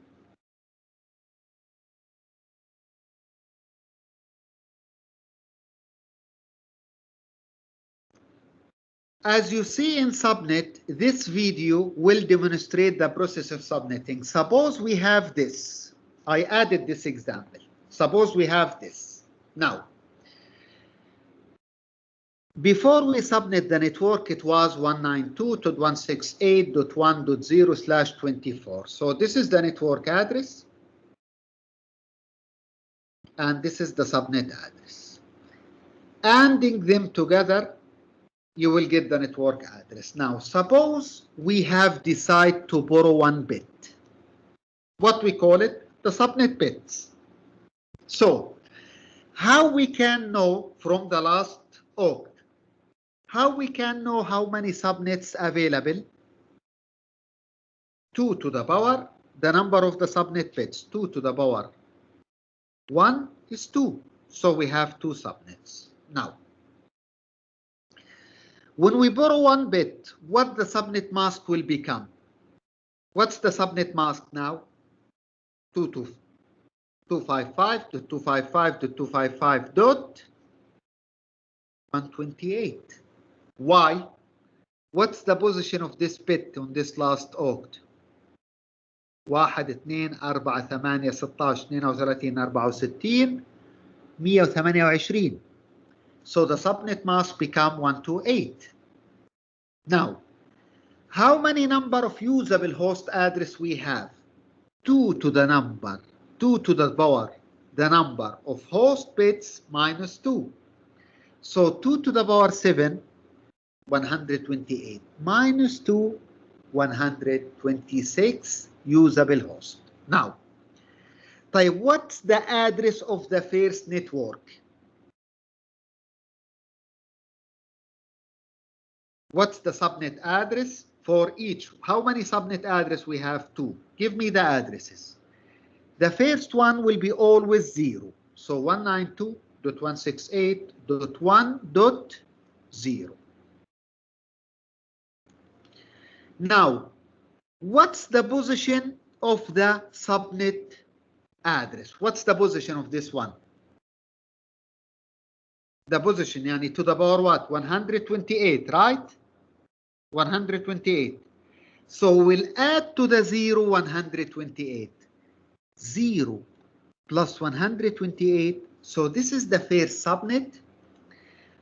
Speaker 1: As you see in subnet, this video will demonstrate the process of submitting. Suppose we have this. I added this example. Suppose we have this. Now, before we submit the network, it was 192.168.1.0/24. So this is the network address. And this is the subnet address. Adding them together, you will get the network address. Now, suppose we have decided to borrow one bit. What we call it? The subnet bits. So, how we can know from the last oct? How we can know how many subnets available? 2 to the power, the number of the subnet bits, 2 to the power 1 is 2. So we have 2 subnets. Now, when we borrow one bit, what the subnet mask will become? What's the subnet mask now? 255.255.255.128. Why? What's the position of this bit on this last oct? 1 2 4 8 16 32 64 128. So the subnet mask become 128. Now, how many number of usable host address we have? 2 to the number, 2 to the power, the number of host bits minus 2. So 2 to the power 7, 128, minus 2, 126 usable host. Now, what's the address of the first network? What's the subnet address for each? How many subnet address we have? 2. Give me the addresses. The first one will be always 0. So 192.168.1.0. Now, what's the position of the subnet address? What's the position of this one? The position, yani to the power what? 128, right? 128. So we'll add to the 0 128. 0 plus 128. So this is the first subnet.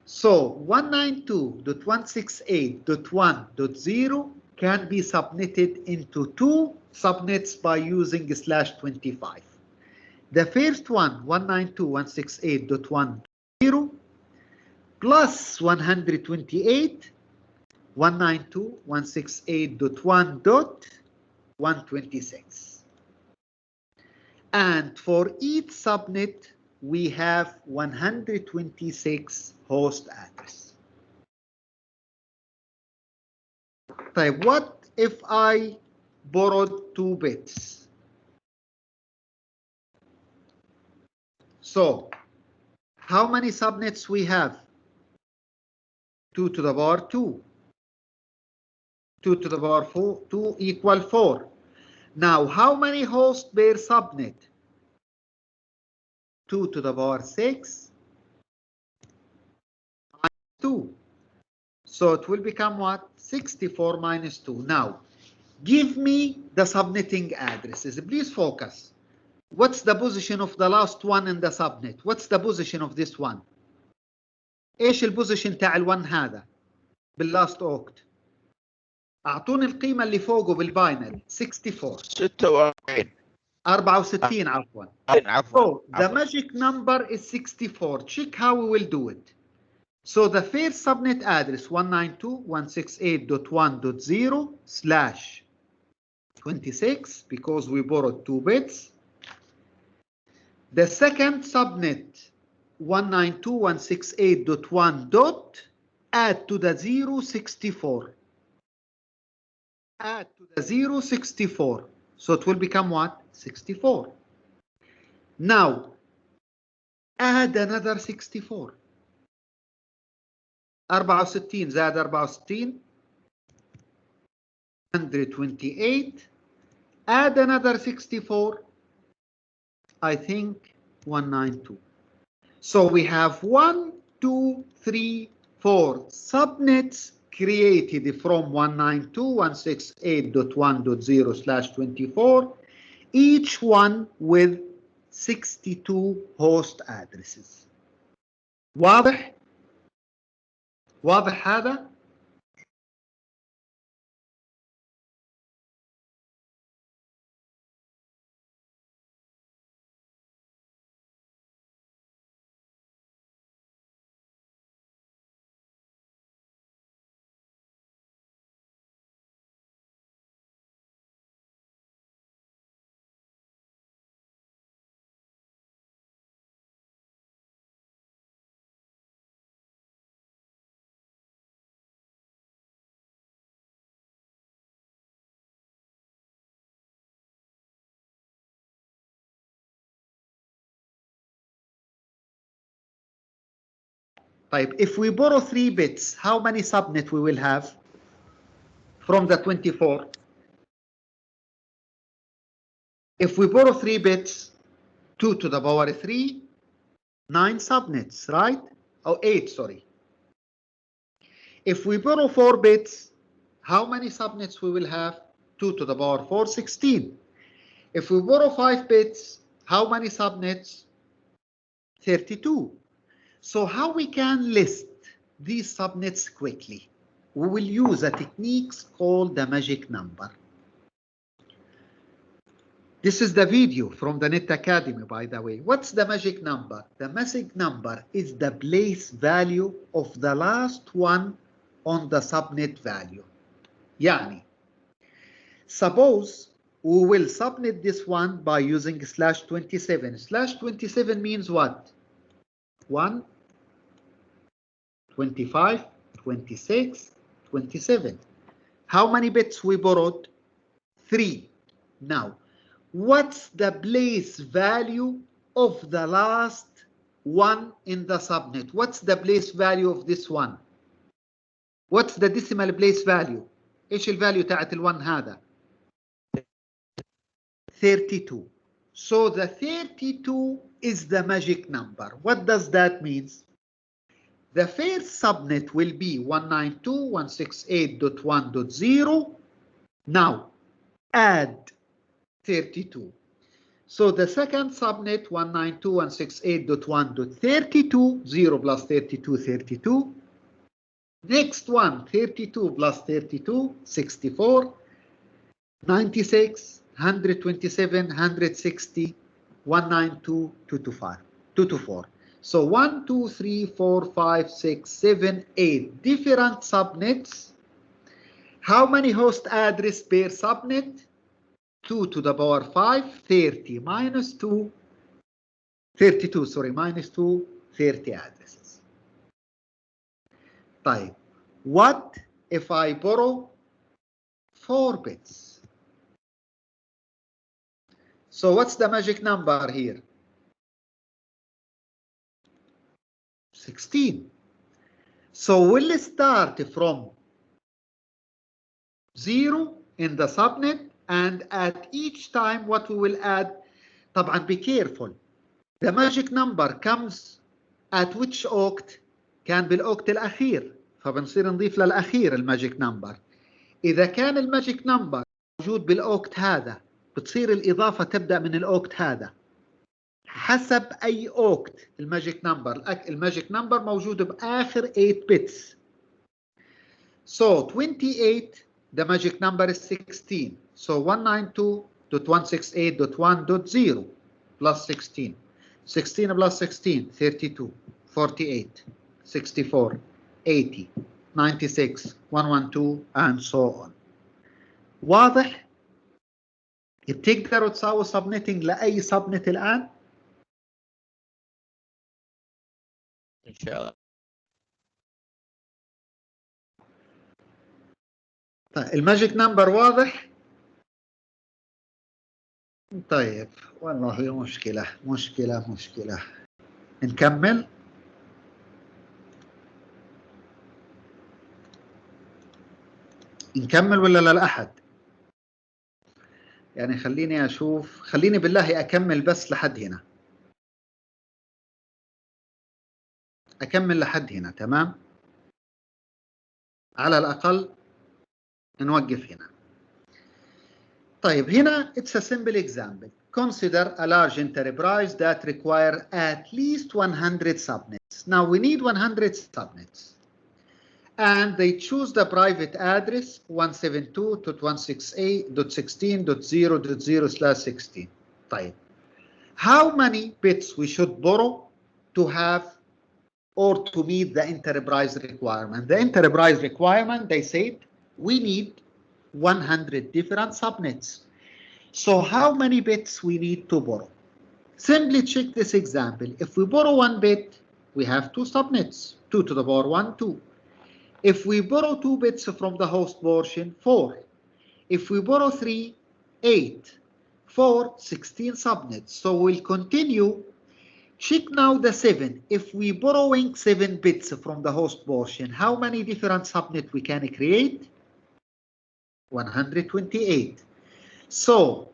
Speaker 1: So 192.168.1.0 can be submitted into 2 subnets by using /25. The first one, 192.168.1.0 plus 128, 192.168.1.126. And for each subnet, we have 126 host address. What if I borrowed 2 bits? So, how many subnets we have? 2 to the power 2. 2 to the power 4, 2 equal 4. Now, how many hosts per subnet? 2 to the power 6 minus 2. So it will become what? 64 minus 2. Now, give me the subnetting addresses. Please focus. What's the position of the last one in the subnet? What's the position of this one? ايش البوزيشن تاع ال1 هذا باللاست اوكت؟ اعطوني القيمه اللي فوقه بالباينري. 64 64 عفوا. So the magic number is 64. Check how we will do it. So the first subnet address 192.168.1.0 26 because we borrowed 2 bits. The second subnet 192.168.1 dot add to the 064. Add to the 064. So it will become what? 64. Now add another 64. 64 زائد 64 128. Add another 64. I think 192. So we have 1, 2, 3, 4 subnets created from 192.168.1.0/24, each one with 62 host addresses. واضح؟ واضح هذا؟ طيب, if we borrow 3 bits, how many subnets we will have from the 24? If we borrow 3 bits, 2 to the power 3, 9 subnets, right? Oh, 8, sorry. If we borrow 4 bits, how many subnets we will have? 2 to the power 4, 16. If we borrow 5 bits, how many subnets? 32. So how we can list these subnets quickly? We will use a technique called the magic number. This is the video from the Net Academy, by the way. What's the magic number? The magic number is the place value of the last one on the subnet value. يعني, suppose we will subnet this one by using /27. /27 means what? 1, 25, 26, 27. How many bits we borrowed? 3. Now, what's the place value of the last one in the subnet? What's the place value of this one? What's the decimal place value? ايش الفاليو تاعت ال1 هذا؟ 32. So the 32 is the magic number. What does that mean? The first subnet will be 192.168.1.0. Now add 32. So the second subnet 192.168.1.32, 0 plus 32, 32. Next one, 32 plus 32, 64, 96, 127, 160, 192, 225, 224. So 1, 2, 3, 4, 5, 6, 7, 8 different subnets. How many host address per subnet? 2 to the power 5, 30 minus 2, 32, sorry, minus 2, 30 addresses. طيب, what if I borrow 4 bits? So what's the magic number here? 16. So we'll start from 0 in the subnet, and at each time what we will add, طبعا be careful. The magic number comes at which oct? كان بالأوكت الأخير، فبنصير نضيف للأخير الماجيك نمبر. إذا كان الماجيك نمبر موجود بالأوكت هذا، بتصير الإضافة تبدأ من الأوكت هذا. حسب أي أوكت الماجيك نمبر موجود بآخر 8 bits. So 28, the magic number is 16. So 192.168.1.0 plus 16. 16 plus 16, 32, 48, 64, 80, 96, 112, and so on. واضح؟ بتقدروا تساووا سبنتنج لأي سبنت الآن؟
Speaker 3: ان شاء الله.
Speaker 1: طيب الماجيك نمبر واضح؟ طيب والله مشكلة. نكمل. ولا للأحد؟ يعني خليني أشوف، خليني بالله أكمل بس لحد هنا. أكمل لحد هنا، تمام؟ على الأقل نوقف هنا. طيب هنا it's a simple example. Consider a large enterprise that require at least 100 subnets. Now we need 100 subnets. And they choose the private address 172.168.16.0.0/16. طيب. How many bits we should borrow to have or to meet the enterprise requirement? The enterprise requirement, they said, we need 100 different subnets. So how many bits we need to borrow? Simply check this example. If we borrow 1 bit, we have 2 subnets, 2 to the power 1, 2. If we borrow 2 bits from the host portion, 4. If we borrow 3, 8. 4, 16 subnets. So we'll continue. Check now the 7. If we borrowing 7 bits from the host portion, how many different subnets we can create? 128. So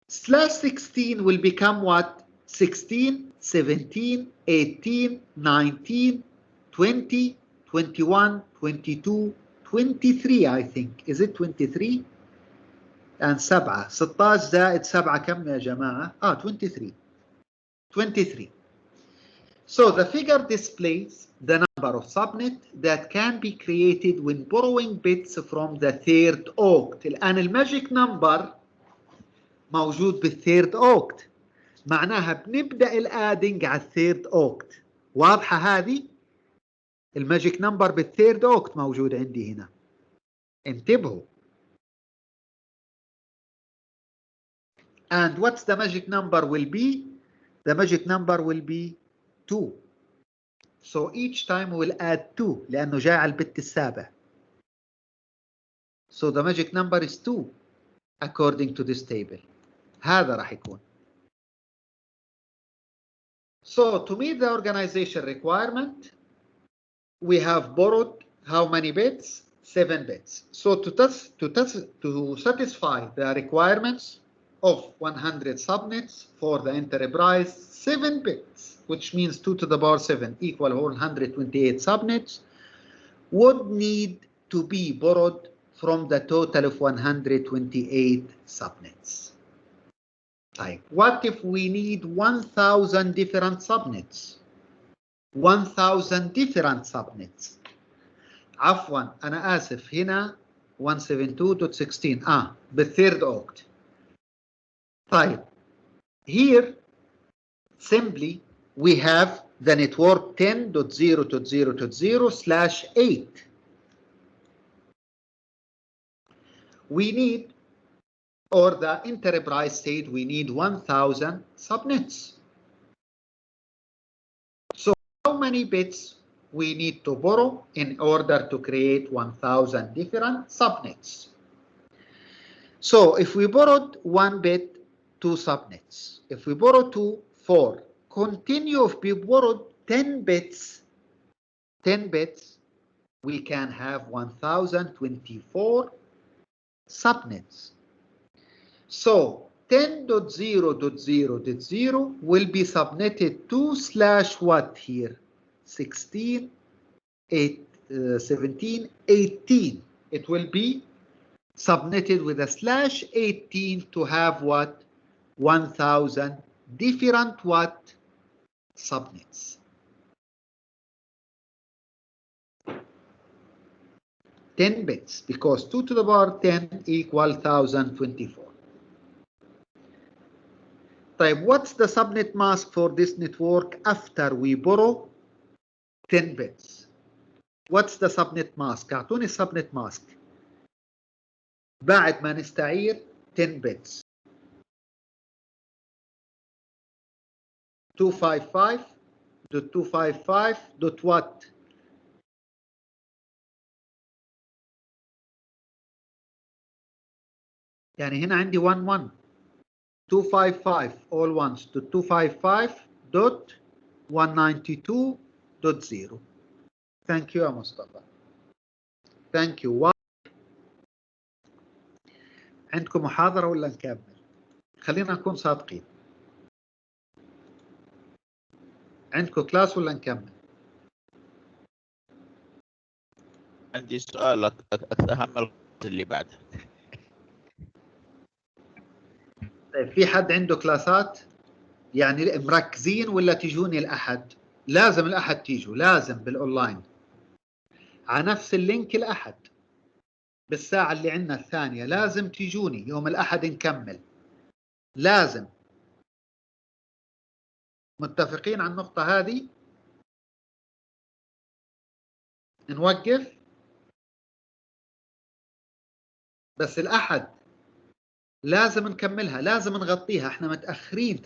Speaker 1: /16 will become what? 16, 17, 18, 19, 20, 21, 22, 23 I think. Is it 23? And 7. 16 زائد 7 كم يا جماعة؟ 23. 23. So the figure displays the number of subnets that can be created when borrowing bits from the third oct. الآن الماجيك نمبر موجود بالثيرد اوكت، معناها بنبدأ الادنج على الثيرد اوكت. واضحة هذه؟ الماجيك نمبر بالثيرد اوكت موجود عندي هنا. انتبهوا. And what's the magic number will be? The magic number will be 2. So each time we'll add 2 لأنه جاي على البت السابع. So the magic number is 2 according to this table. هذا راح يكون. So to meet the organization requirement, we have borrowed how many bits? 7 bits. So to satisfy the requirements of 100 subnets for the enterprise, 7 bits, which means 2 to the power 7 equal 128 subnets, would need to be borrowed from the total of 128 subnets. Like, what if we need 1,000 different subnets? 1,000 different subnets. عفوا أنا آسف هنا 172.16 بالثيرد اوكت. طيب here simply we have the network 10.0.0.0/8. We need, or the enterprise said we need 1,000 subnets. So how many bits we need to borrow in order to create 1,000 different subnets? So if we borrowed 1 bit, 2 subnets. If we borrow 2, 4. Continue if we borrowed 10 bits, we can have 1,024 subnets. So 10.0.0.0 will be subnetted to /what here? 16, 8, 17, 18. It will be subnetted with a /18 to have what? 1,000 different what? Subnets. 10 bits, because 2 to the power 10 equal 1,024. Type, what's the subnet mask for this network after we borrow 10 bits? What's the subnet mask? أعطوني السبنت ماسك بعد ما نستعير 10 bits. 255.255.what. يعني هنا عندي 11 255 all ones to 255.192.0. Thank you يا مصطفى. Thank you. عندكم محاضرة ولا نكمل؟ خلينا نكون صادقين. عندكم كلاس ولا نكمل؟
Speaker 3: عندي سؤال أهم اللي بعده.
Speaker 1: طيب في حد عنده كلاسات؟ يعني مركزين ولا تجوني الأحد؟ لازم الأحد تيجوا، لازم بالأونلاين على نفس اللينك الأحد بالساعة اللي عندنا الثانية، لازم تيجوني يوم الأحد نكمل، لازم. متفقين على النقطة هذه؟ نوقف بس الأحد لازم نكملها، لازم نغطيها، احنا متأخرين.